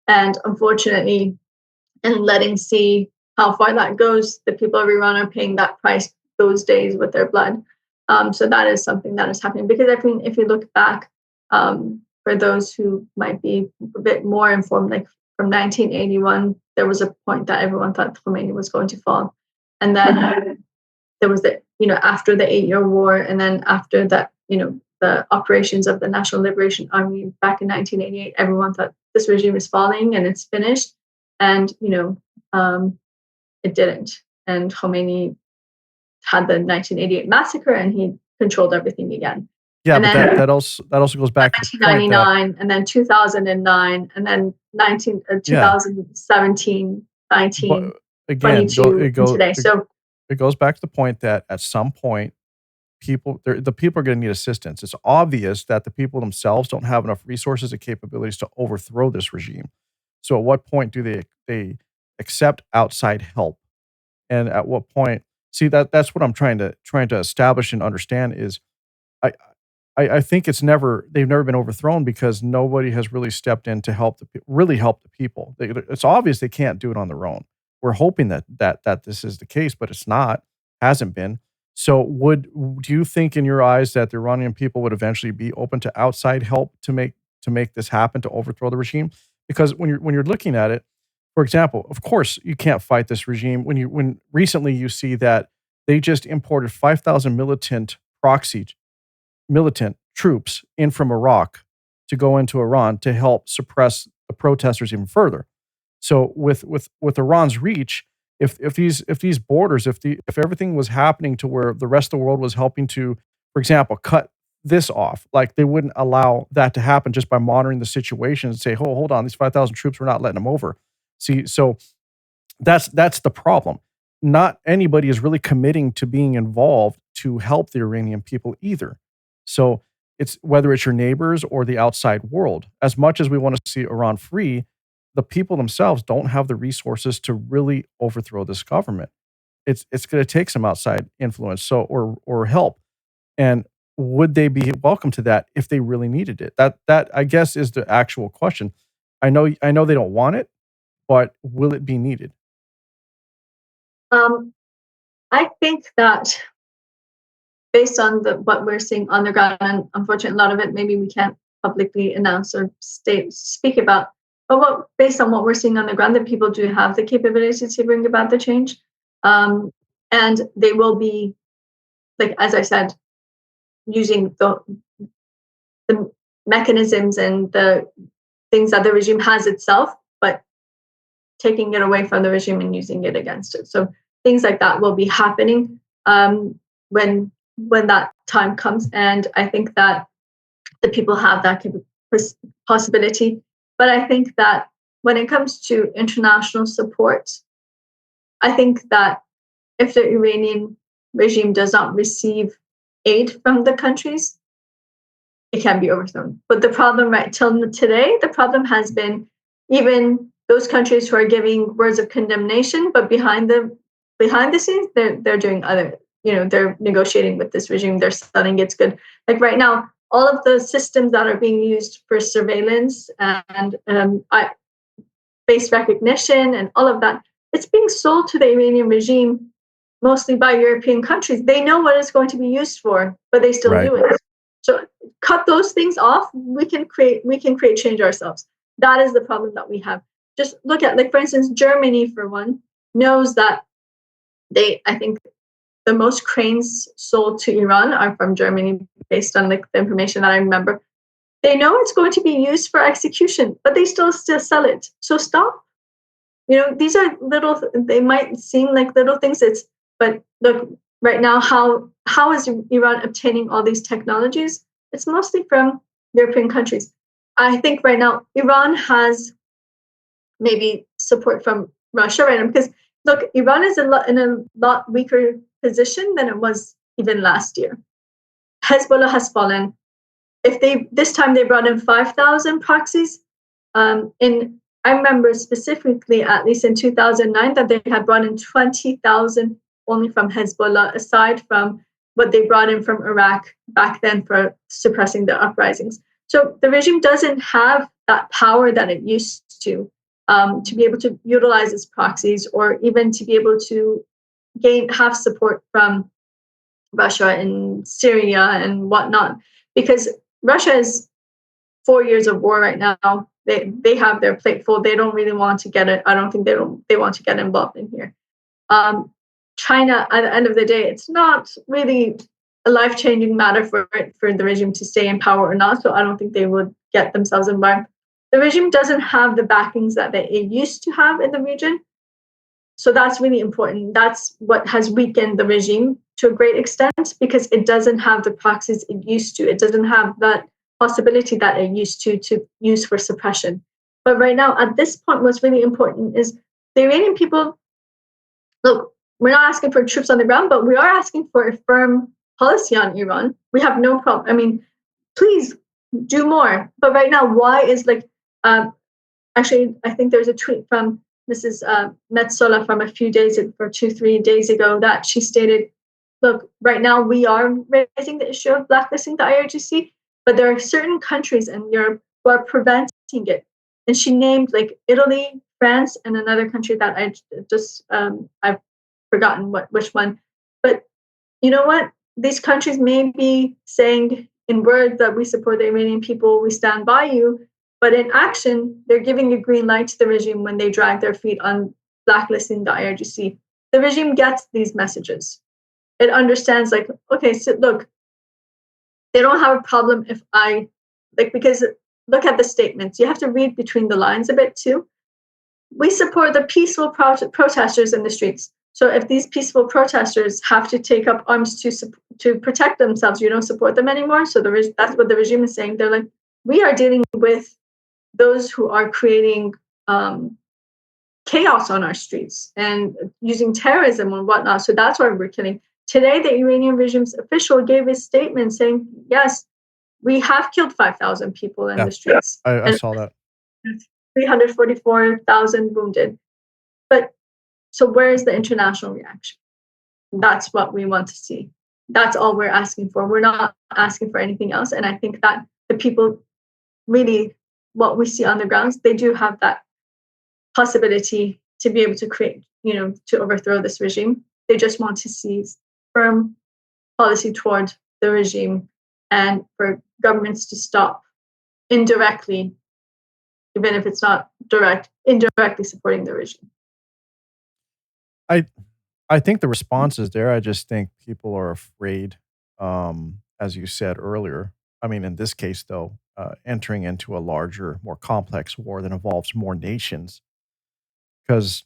B: And unfortunately, in letting see how far that goes, the people of Iran are paying that price those days with their blood. So that is something that is happening. Because I mean, if you look back, for those who might be a bit more informed, like from 1981, there was a point that everyone thought Khomeini was going to fall. And then there was the, after the 8-year war, and then after that, the operations of the National Liberation Army back in 1988, everyone thought this regime is falling and it's finished. And, it didn't. And Khomeini had the 1988 massacre and he controlled everything again.
A: Yeah,
B: And
A: but
B: then
A: that also goes back to the point that
B: 1999, and then 2009, and then
A: yeah,
B: 2017,
A: but
B: 19,
A: again,
B: 22, and today. So
A: it goes back to the point that at some point the people are going to need assistance. It's obvious that the people themselves don't have enough resources and capabilities to overthrow this regime. So at what point do they accept outside help? And at what point, see, that's what I'm trying to establish and understand is I I think they've never been overthrown because nobody has really stepped in to really help the people. It's obvious they can't do it on their own. We're hoping that this is the case, but it's not, hasn't been. So do you think in your eyes that the Iranian people would eventually be open to outside help to make this happen, to overthrow the regime? Because when you're looking at it, for example, of course you can't fight this regime when recently you see that they just imported 5,000 militant troops in from Iraq to go into Iran to help suppress the protesters even further. So with Iran's reach, if these borders, if everything was happening to where the rest of the world was helping to, for example, cut this off, like they wouldn't allow that to happen just by monitoring the situation and say, hold on, these 5,000 troops, we're not letting them over. See, so that's the problem. Not anybody is really committing to being involved to help the Iranian people either. So it's whether it's your neighbors or the outside world. As much as we want to see Iran free, the people themselves don't have the resources to really overthrow this government. It's going to take some outside influence, or help. And would they be welcome to that if they really needed it? That I guess is the actual question. I know they don't want it, but will it be needed?
B: um, I think that based on what we're seeing on the ground, and unfortunately, a lot of it maybe we can't publicly announce or speak about, but based on what we're seeing on the ground, that people do have the capability to bring about the change, um, and they will be, like as I said, using the mechanisms and the things that the regime has itself, but taking it away from the regime and using it against it. So things like that will be happening when that time comes, and I think that the people have that possibility. But I think that when it comes to international support, I think that if the Iranian regime does not receive aid from the countries, it can be overthrown. But the problem right till today, the problem has been even those countries who are giving words of condemnation, but behind the scenes, they're doing other they're negotiating with this regime. They're selling it's good. Like right now, all of the systems that are being used for surveillance and face recognition and all of that, it's being sold to the Iranian regime mostly by European countries. They know what it's going to be used for, but they still
A: Right.
B: do it. So cut those things off. We can create change ourselves. That is the problem that we have. Just look at, like, for instance, Germany, for one, knows that I think the most cranes sold to Iran are from Germany, based on like the information that I remember. They know it's going to be used for execution, but they still sell it. So stop. These are little. They might seem like little things. But look, right now, how is Iran obtaining all these technologies? It's mostly from European countries. I think right now Iran has maybe support from Russia right now, because look, Iran is in a lot weaker position than it was even last year. Hezbollah has fallen. If this time they brought in 5,000 proxies, in I remember specifically, at least in 2009, that they had brought in 20,000 only from Hezbollah, aside from what they brought in from Iraq back then for suppressing the uprisings. So the regime doesn't have that power that it used to be able to utilize its proxies, or even to be able to have support from Russia and Syria and whatnot, because Russia is 4 years of war right now. They have their plate full. They don't really want to get it. I don't think they want to get involved in here. China, at the end of the day, it's not really a life-changing matter for the regime to stay in power or not. So I don't think they would get themselves involved. The regime doesn't have the backings that it used to have in the region. So that's really important. That's what has weakened the regime to a great extent, because it doesn't have the proxies it used to. It doesn't have that possibility that it used to use for suppression. But right now, at this point, what's really important is the Iranian people. Look, we're not asking for troops on the ground, but we are asking for a firm policy on Iran. We have no problem. I mean, please do more. But right now, why is actually, I think there's a tweet from Mrs. Metsola from a few days, for 2-3 days ago, that she stated, look, right now we are raising the issue of blacklisting the IRGC, but there are certain countries in Europe who are preventing it. And she named like Italy, France, and another country that I've forgotten which one. But you know what? These countries may be saying in words that we support the Iranian people, we stand by you, but in action, they're giving a green light to the regime when they drag their feet on blacklisting the IRGC. The regime gets these messages. It understands, like, okay, so look, they don't have a problem if because look at the statements. You have to read between the lines a bit too. We support the peaceful protesters in the streets. So if these peaceful protesters have to take up arms to protect themselves, you don't support them anymore. So that's what the regime is saying. They're like, we are dealing with those who are creating chaos on our streets and using terrorism and whatnot. So that's why we're killing. Today, the Iranian regime's official gave a statement saying, yes, we have killed 5,000 people in the streets.
A: I saw that.
B: 344,000 wounded. But so where is the international reaction? That's what we want to see. That's all we're asking for. We're not asking for anything else. And I think that the people really, what we see on the grounds, they do have that possibility to be able to create, to overthrow this regime. They just want to see firm policy toward the regime, and for governments to stop indirectly, even if it's not direct, indirectly supporting the regime.
A: I think the response is there. I just think people are afraid, as you said earlier. I mean, in this case, though, entering into a larger, more complex war that involves more nations, because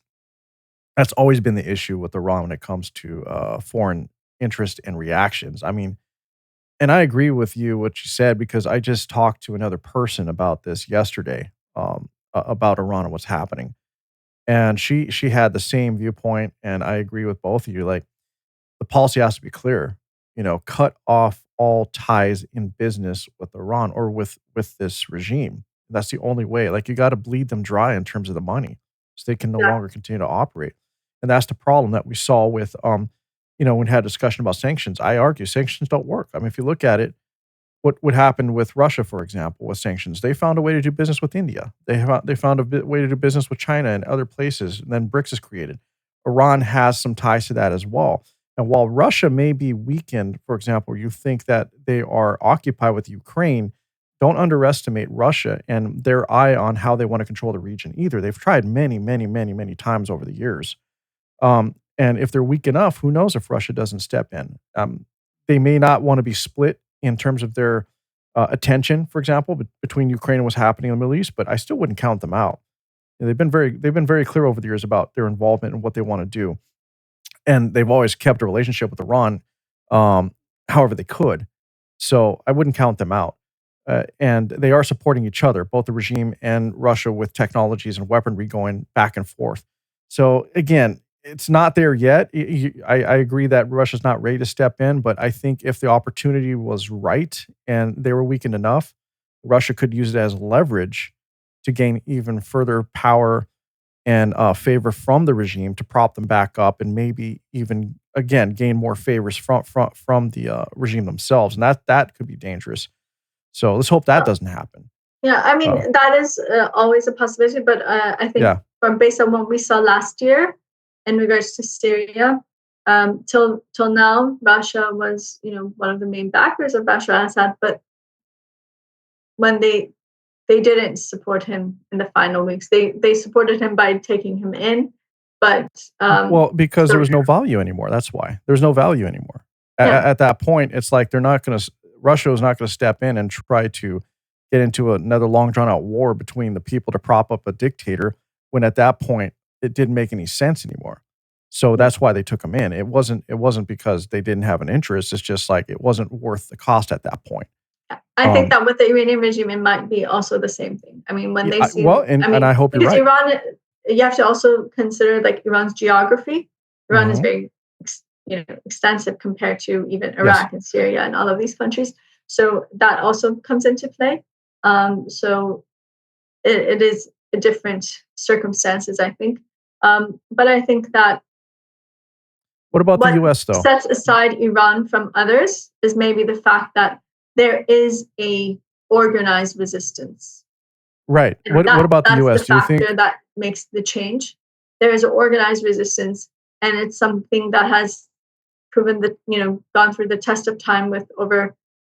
A: that's always been the issue with Iran when it comes to foreign interest and reactions. I mean, and I agree with you what you said, because I just talked to another person about this yesterday, about Iran and what's happening. And she had the same viewpoint, and I agree with both of you. Like, the policy has to be clear. Cut off all ties in business with Iran or with this regime. That's the only way. Like, you got to bleed them dry in terms of the money, so they can no longer continue to operate. And that's the problem that we saw with when we had a discussion about sanctions, I argue sanctions don't work. I mean, if you look at it, what happened with Russia, for example, with sanctions, they found a way to do business with India. They found a way to do business with China and other places. And then BRICS is created. Iran has some ties to that as well. And while Russia may be weakened, for example, you think that they are occupied with Ukraine, don't underestimate Russia and their eye on how they want to control the region either. They've tried many, many, many, many times over the years. And if they're weak enough, who knows if Russia doesn't step in? They may not want to be split in terms of their attention, for example, between Ukraine and what's happening in the Middle East, but I still wouldn't count them out. They've been very clear over the years about their involvement and what they want to do, and they've always kept a relationship with Iran, however they could. So I wouldn't count them out. And they are supporting each other, both the regime and Russia, with technologies and weaponry going back and forth. So again, it's not there yet. I agree that Russia's not ready to step in, but I think if the opportunity was right and they were weakened enough, Russia could use it as leverage to gain even further power and favor from the regime to prop them back up, and maybe even again gain more favors from the regime themselves, and that could be dangerous. So let's hope that doesn't happen.
B: Yeah, I mean, that is always a possibility, but I think
A: Yeah.
B: based on what we saw last year in regards to Syria, till now, Russia was, one of the main backers of Bashar al-Assad, but when they didn't support him in the final weeks. They supported him by taking him in, but
A: Well, because there was no value anymore. That's why. There's no value anymore.
B: Yeah.
A: At that point, it's like Russia is not going to step in and try to get into another long drawn out war between the people to prop up a dictator, when at that point it didn't make any sense anymore. So that's why they took him in. It wasn't because they didn't have an interest. It's just like it wasn't worth the cost at that point.
B: I think that with the Iranian regime, it might be also the same thing. I mean, when they see,
A: and I hope you're right.
B: Iran, you have to also consider like Iran's geography. Iran is very, extensive compared to even Iraq and Syria and all of these countries. So that also comes into play. So it is a different circumstances, I think. But I think that
A: what about the U.S. though?
B: Sets aside Iran from others is maybe the fact that there is a organized resistance.
A: Right. What about the U.S.?
B: Do you think that makes the change? There is an organized resistance, and it's something that has proven that, gone through the test of time with over,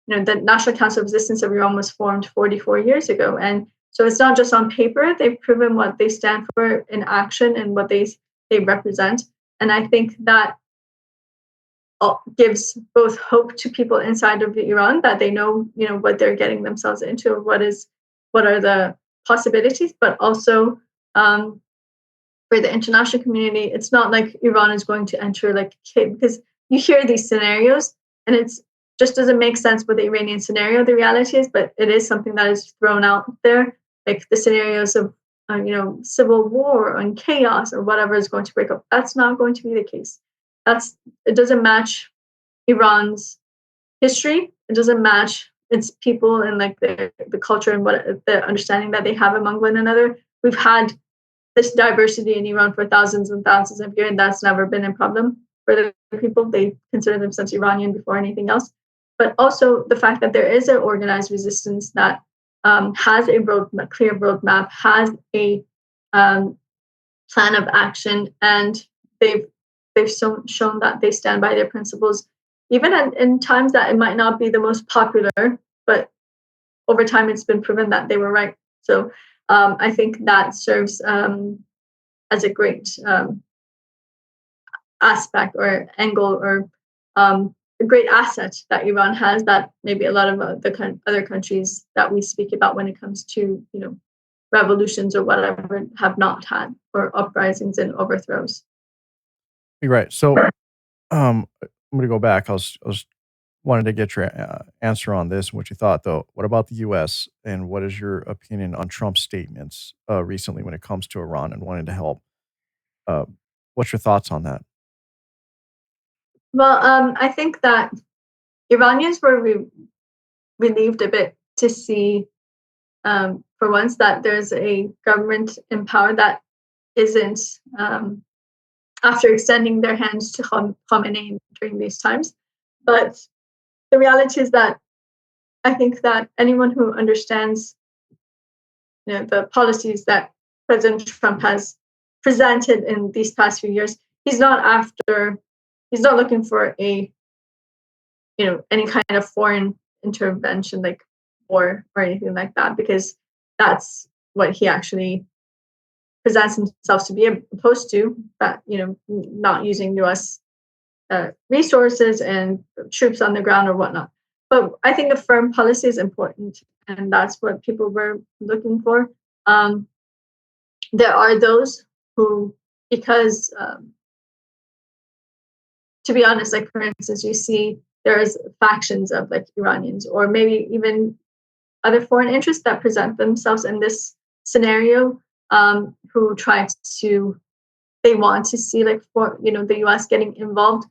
B: the National Council of Resistance of Iran was formed 44 years ago. And so it's not just on paper. They've proven what they stand for in action and what they represent. And I think that gives both hope to people inside of Iran that they know, what they're getting themselves into, what are the possibilities, but also for the international community, it's not like Iran is going to enter because you hear these scenarios and it's just doesn't make sense with the Iranian scenario. The reality is, but it is something that is thrown out there, like the scenarios of civil war and chaos or whatever is going to break up. That's not going to be the case. It doesn't match Iran's history. It doesn't match its people and the culture and what the understanding that they have among one another. We've had this diversity in Iran for thousands and thousands of years, and that's never been a problem for the people. They consider themselves Iranian before anything else. But also the fact that there is an organized resistance that has a clear roadmap, has a plan of action, and they've shown that they stand by their principles, even in times that it might not be the most popular, but over time it's been proven that they were right. So I think that serves as a great aspect or angle or a great asset that Iran has that maybe a lot of the other countries that we speak about when it comes to revolutions or whatever have not had, or uprisings and overthrows.
A: You're right. So I'm going to go back. I was wanted to get your answer on this and what you thought, though. What about the U.S. and what is your opinion on Trump's statements recently when it comes to Iran and wanting to help? What's your thoughts on that?
B: Well, I think that Iranians were relieved a bit to see, for once, that there's a government in power that isn't, after extending their hands to Khamenei during these times. But the reality is that I think that anyone who understands, the policies that President Trump has presented in these past few years, he's not looking for any kind of foreign intervention like war or anything like that, because that's what he actually presents himself to be opposed to, that not using U.S. Resources and troops on the ground or whatnot. But I think a firm policy is important, and that's what people were looking for. There are those who, because to be honest, like for instance, you see there's factions of like Iranians or maybe even other foreign interests that present themselves in this scenario, who they want to see like the U.S. getting involved,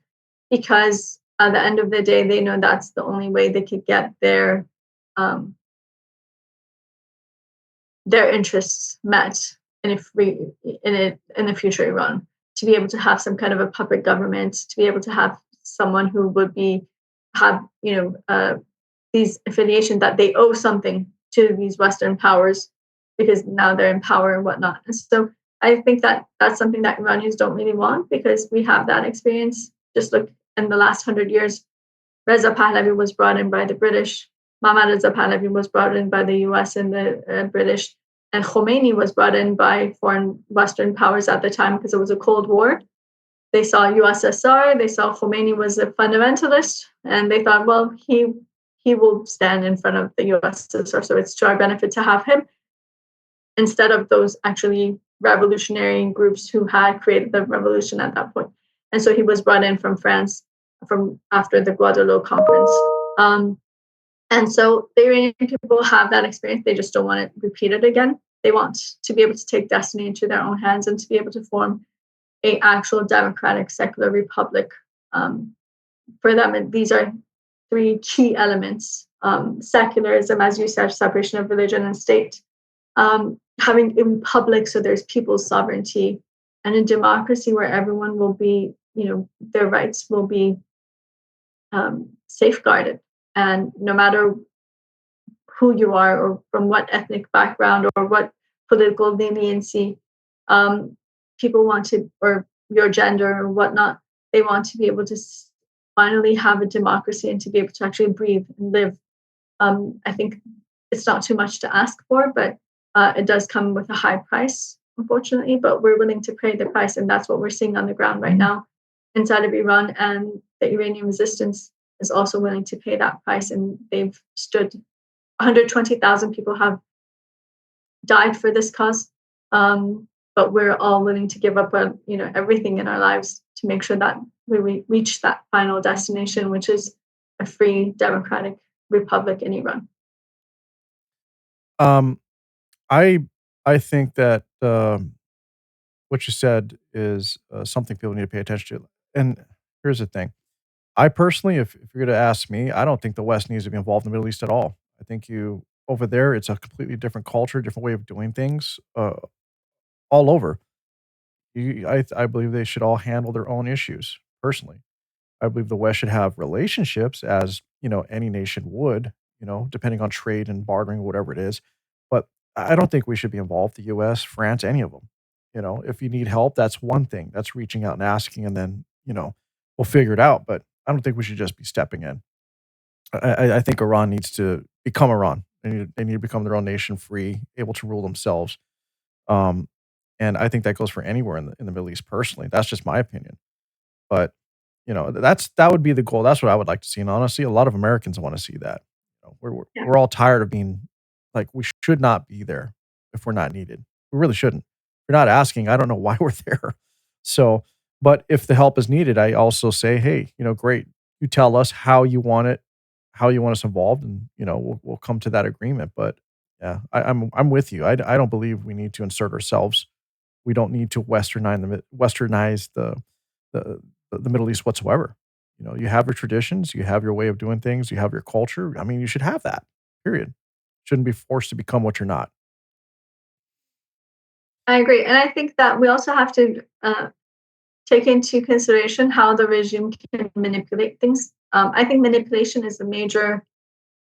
B: because at the end of the day they know that's the only way they could get their interests met in the future Iran, to be able to have some kind of a puppet government, to be able to have someone who would have these affiliations that they owe something to these Western powers because now they're in power and whatnot. And so I think that that's something that Iranians don't really want, because we have that experience. Just look, in the last 100 years, Reza Pahlavi was brought in by the British, Mohammad Reza Pahlavi was brought in by the US and the British, and Khomeini was brought in by foreign Western powers at the time because it was a Cold War. They saw USSR, they saw Khomeini was a fundamentalist, and they thought, well, he will stand in front of the USSR, so it's to our benefit to have him, instead of those actually revolutionary groups who had created the revolution at that point. And so he was brought in from France from after the Guadeloupe conference. And so the Iranian people have that experience. They just don't want it repeated again. They want to be able to take destiny into their own hands and to be able to form a actual democratic secular republic. For them, and these are three key elements: secularism, as you said, separation of religion and state; having a republic, so there's people's sovereignty, and a democracy where everyone will be, their rights will be safeguarded. And no matter who you are or from what ethnic background or what political leniency, people want to, or your gender or whatnot, they want to be able to finally have a democracy and to be able to actually breathe and live. I think it's not too much to ask for, but it does come with a high price, unfortunately, but we're willing to pay the price. And that's what we're seeing on the ground right now inside of Iran. And the Iranian resistance is also willing to pay that price. And they've stood, 120,000 people have died for this cause. But we're all willing to give up, everything in our lives to make sure that we reach that final destination, which is a free democratic republic in Iran.
A: I think that what you said is something people need to pay attention to. And here's the thing: I personally, if you're going to ask me, I don't think the West needs to be involved in the Middle East at all. I think over there, it's a completely different culture, different way of doing things, all over. I believe they should all handle their own issues. Personally, I believe the West should have relationships, as any nation would, depending on trade and bartering, whatever it is. But I don't think we should be involved. The U.S., France, any of them. If you need help, that's one thing. That's reaching out and asking, and then we'll figure it out. But I don't think we should just be stepping in. I think Iran needs to become Iran. They need to become their own nation, free, able to rule themselves. Um, and I think that goes for anywhere in the Middle East. Personally, that's just my opinion. But that would be the goal. That's what I would like to see. And honestly, a lot of Americans want to see that.
B: Yeah.
A: We're all tired of being like, we should not be there if we're not needed. We really shouldn't. If you're not asking, I don't know why we're there. So, but if the help is needed, I also say, hey, great. You tell us how you want it, how you want us involved, and we'll come to that agreement. But yeah, I'm with you. I don't believe we need to insert ourselves. We don't need to westernize the Middle East whatsoever. You have your traditions, you have your way of doing things, you have your culture. I mean, you should have that. Period. Shouldn't be forced to become what you're not.
B: I agree. And I think that we also have to take into consideration how the regime can manipulate things. I think manipulation is a major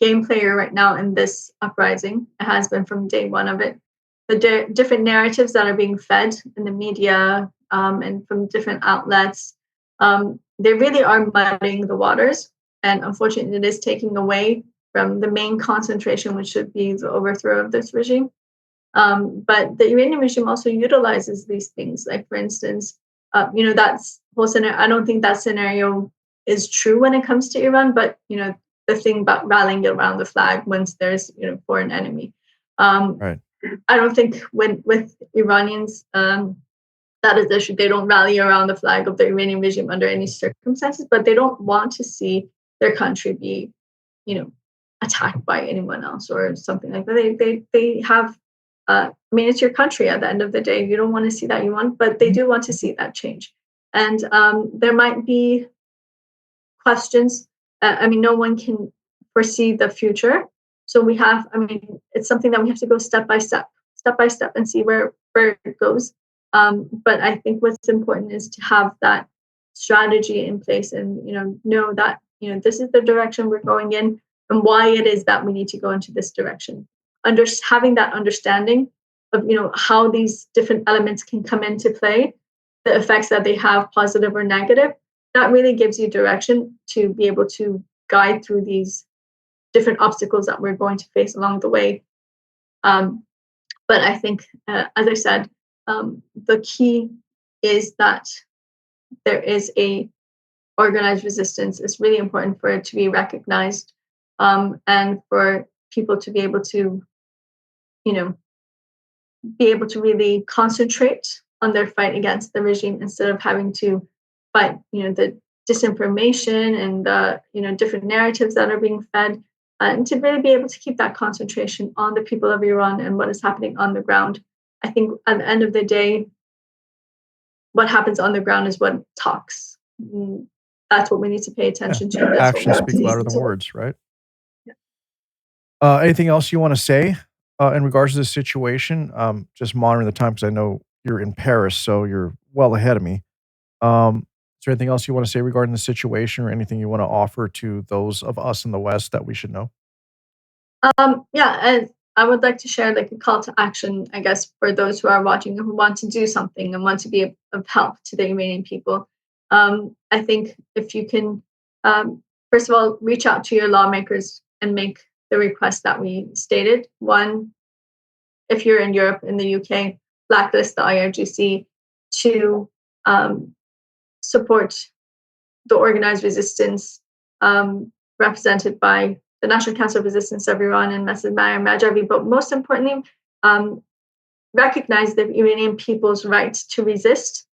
B: game player right now in this uprising. It has been from day one of it. The different narratives that are being fed in the media and from different outlets, they really are muddying the waters. And unfortunately, it is taking away from the main concentration, which should be the overthrow of this regime. But the Iranian regime also utilizes these things. Like, for instance, that's whole scenario. I don't think that scenario is true when it comes to Iran, but the thing about rallying around the flag once there's foreign enemy.
A: Right.
B: I don't think with Iranians that is the issue. They don't rally around the flag of the Iranian regime under any circumstances, but they don't want to see their country be, attacked by anyone else or something like that. They have. It's your country at the end of the day. You don't want to see that, but they do want to see that change. And there might be questions. No one can foresee the future. So it's something that we have to go step by step, and see where it goes. But I think what's important is to have that strategy in place and, know that, this is the direction we're going in and why it is that we need to go into this direction. Having that understanding of, how these different elements can come into play, the effects that they have, positive or negative, that really gives you direction to be able to guide through these different obstacles that we're going to face along the way. But I think, as I said, the key is that there is a organized resistance. It's really important for it to be recognized, and for people to be able to, really concentrate on their fight against the regime instead of having to fight, the disinformation and the, different narratives that are being fed, and to really be able to keep that concentration on the people of Iran and what is happening on the ground. I think at the end of the day, what happens on the ground is what talks. That's what we need to pay attention to. That's
A: Actions speak louder than words, right? Yeah. Anything else you want to say in regards to this situation? Just monitoring the time because I know you're in Paris, so you're well ahead of me. Is there anything else you want to say regarding the situation or anything you want to offer to those of us in the West that we should know?
B: And I would like to share like a call to action, I guess, for those who are watching and who want to do something and want to be of help to the Iranian people. I think if you can, first of all, reach out to your lawmakers and make the request that we stated. One, if you're in Europe, in the UK, blacklist the IRGC. Two, support the organized resistance represented by the National Council of Resistance of Iran and Masud Maryam Rajavi, but most importantly, recognize the Iranian people's right to resist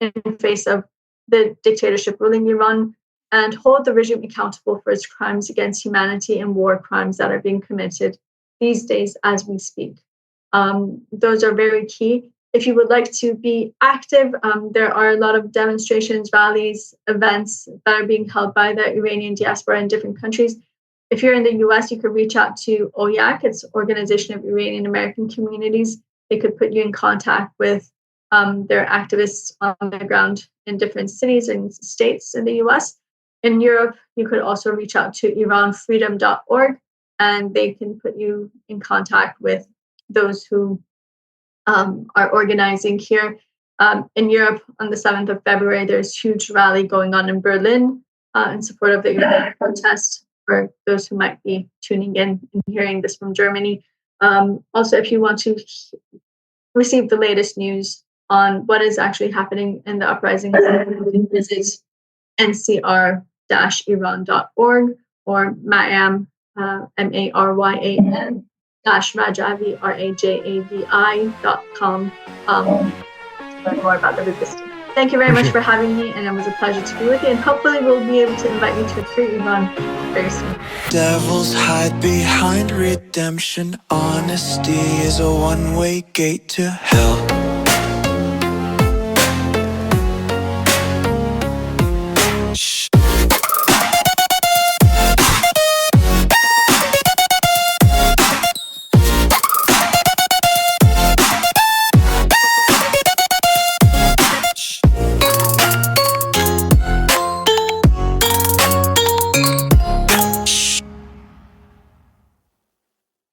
B: in face of the dictatorship ruling Iran and hold the regime accountable for its crimes against humanity and war crimes that are being committed these days as we speak. Those are very key. If you would like to be active, there are a lot of demonstrations, rallies, events that are being held by the Iranian diaspora in different countries. If you're in the US, you could reach out to OYAC, it's Organization of Iranian American Communities. They could put you in contact with their activists on the ground in different cities and states in the US. In Europe, you could also reach out to iranfreedom.org, and they can put you in contact with those who are organizing here. In Europe, on the 7th of February, there's a huge rally going on in Berlin in support of the Iranian protest, for those who might be tuning in and hearing this from Germany. Also, if you want to receive the latest news on what is actually happening in the uprising, you can visit ncr-iran.org or Maryam, MARYAN, Rajavi, RAJAVI.com to learn more about the resistance. Thank you very much for having me, and it was a pleasure to be with you, and hopefully we'll be able to invite you to a free Iran very soon.
C: Devils hide behind redemption. Honesty is a one-way gate to hell.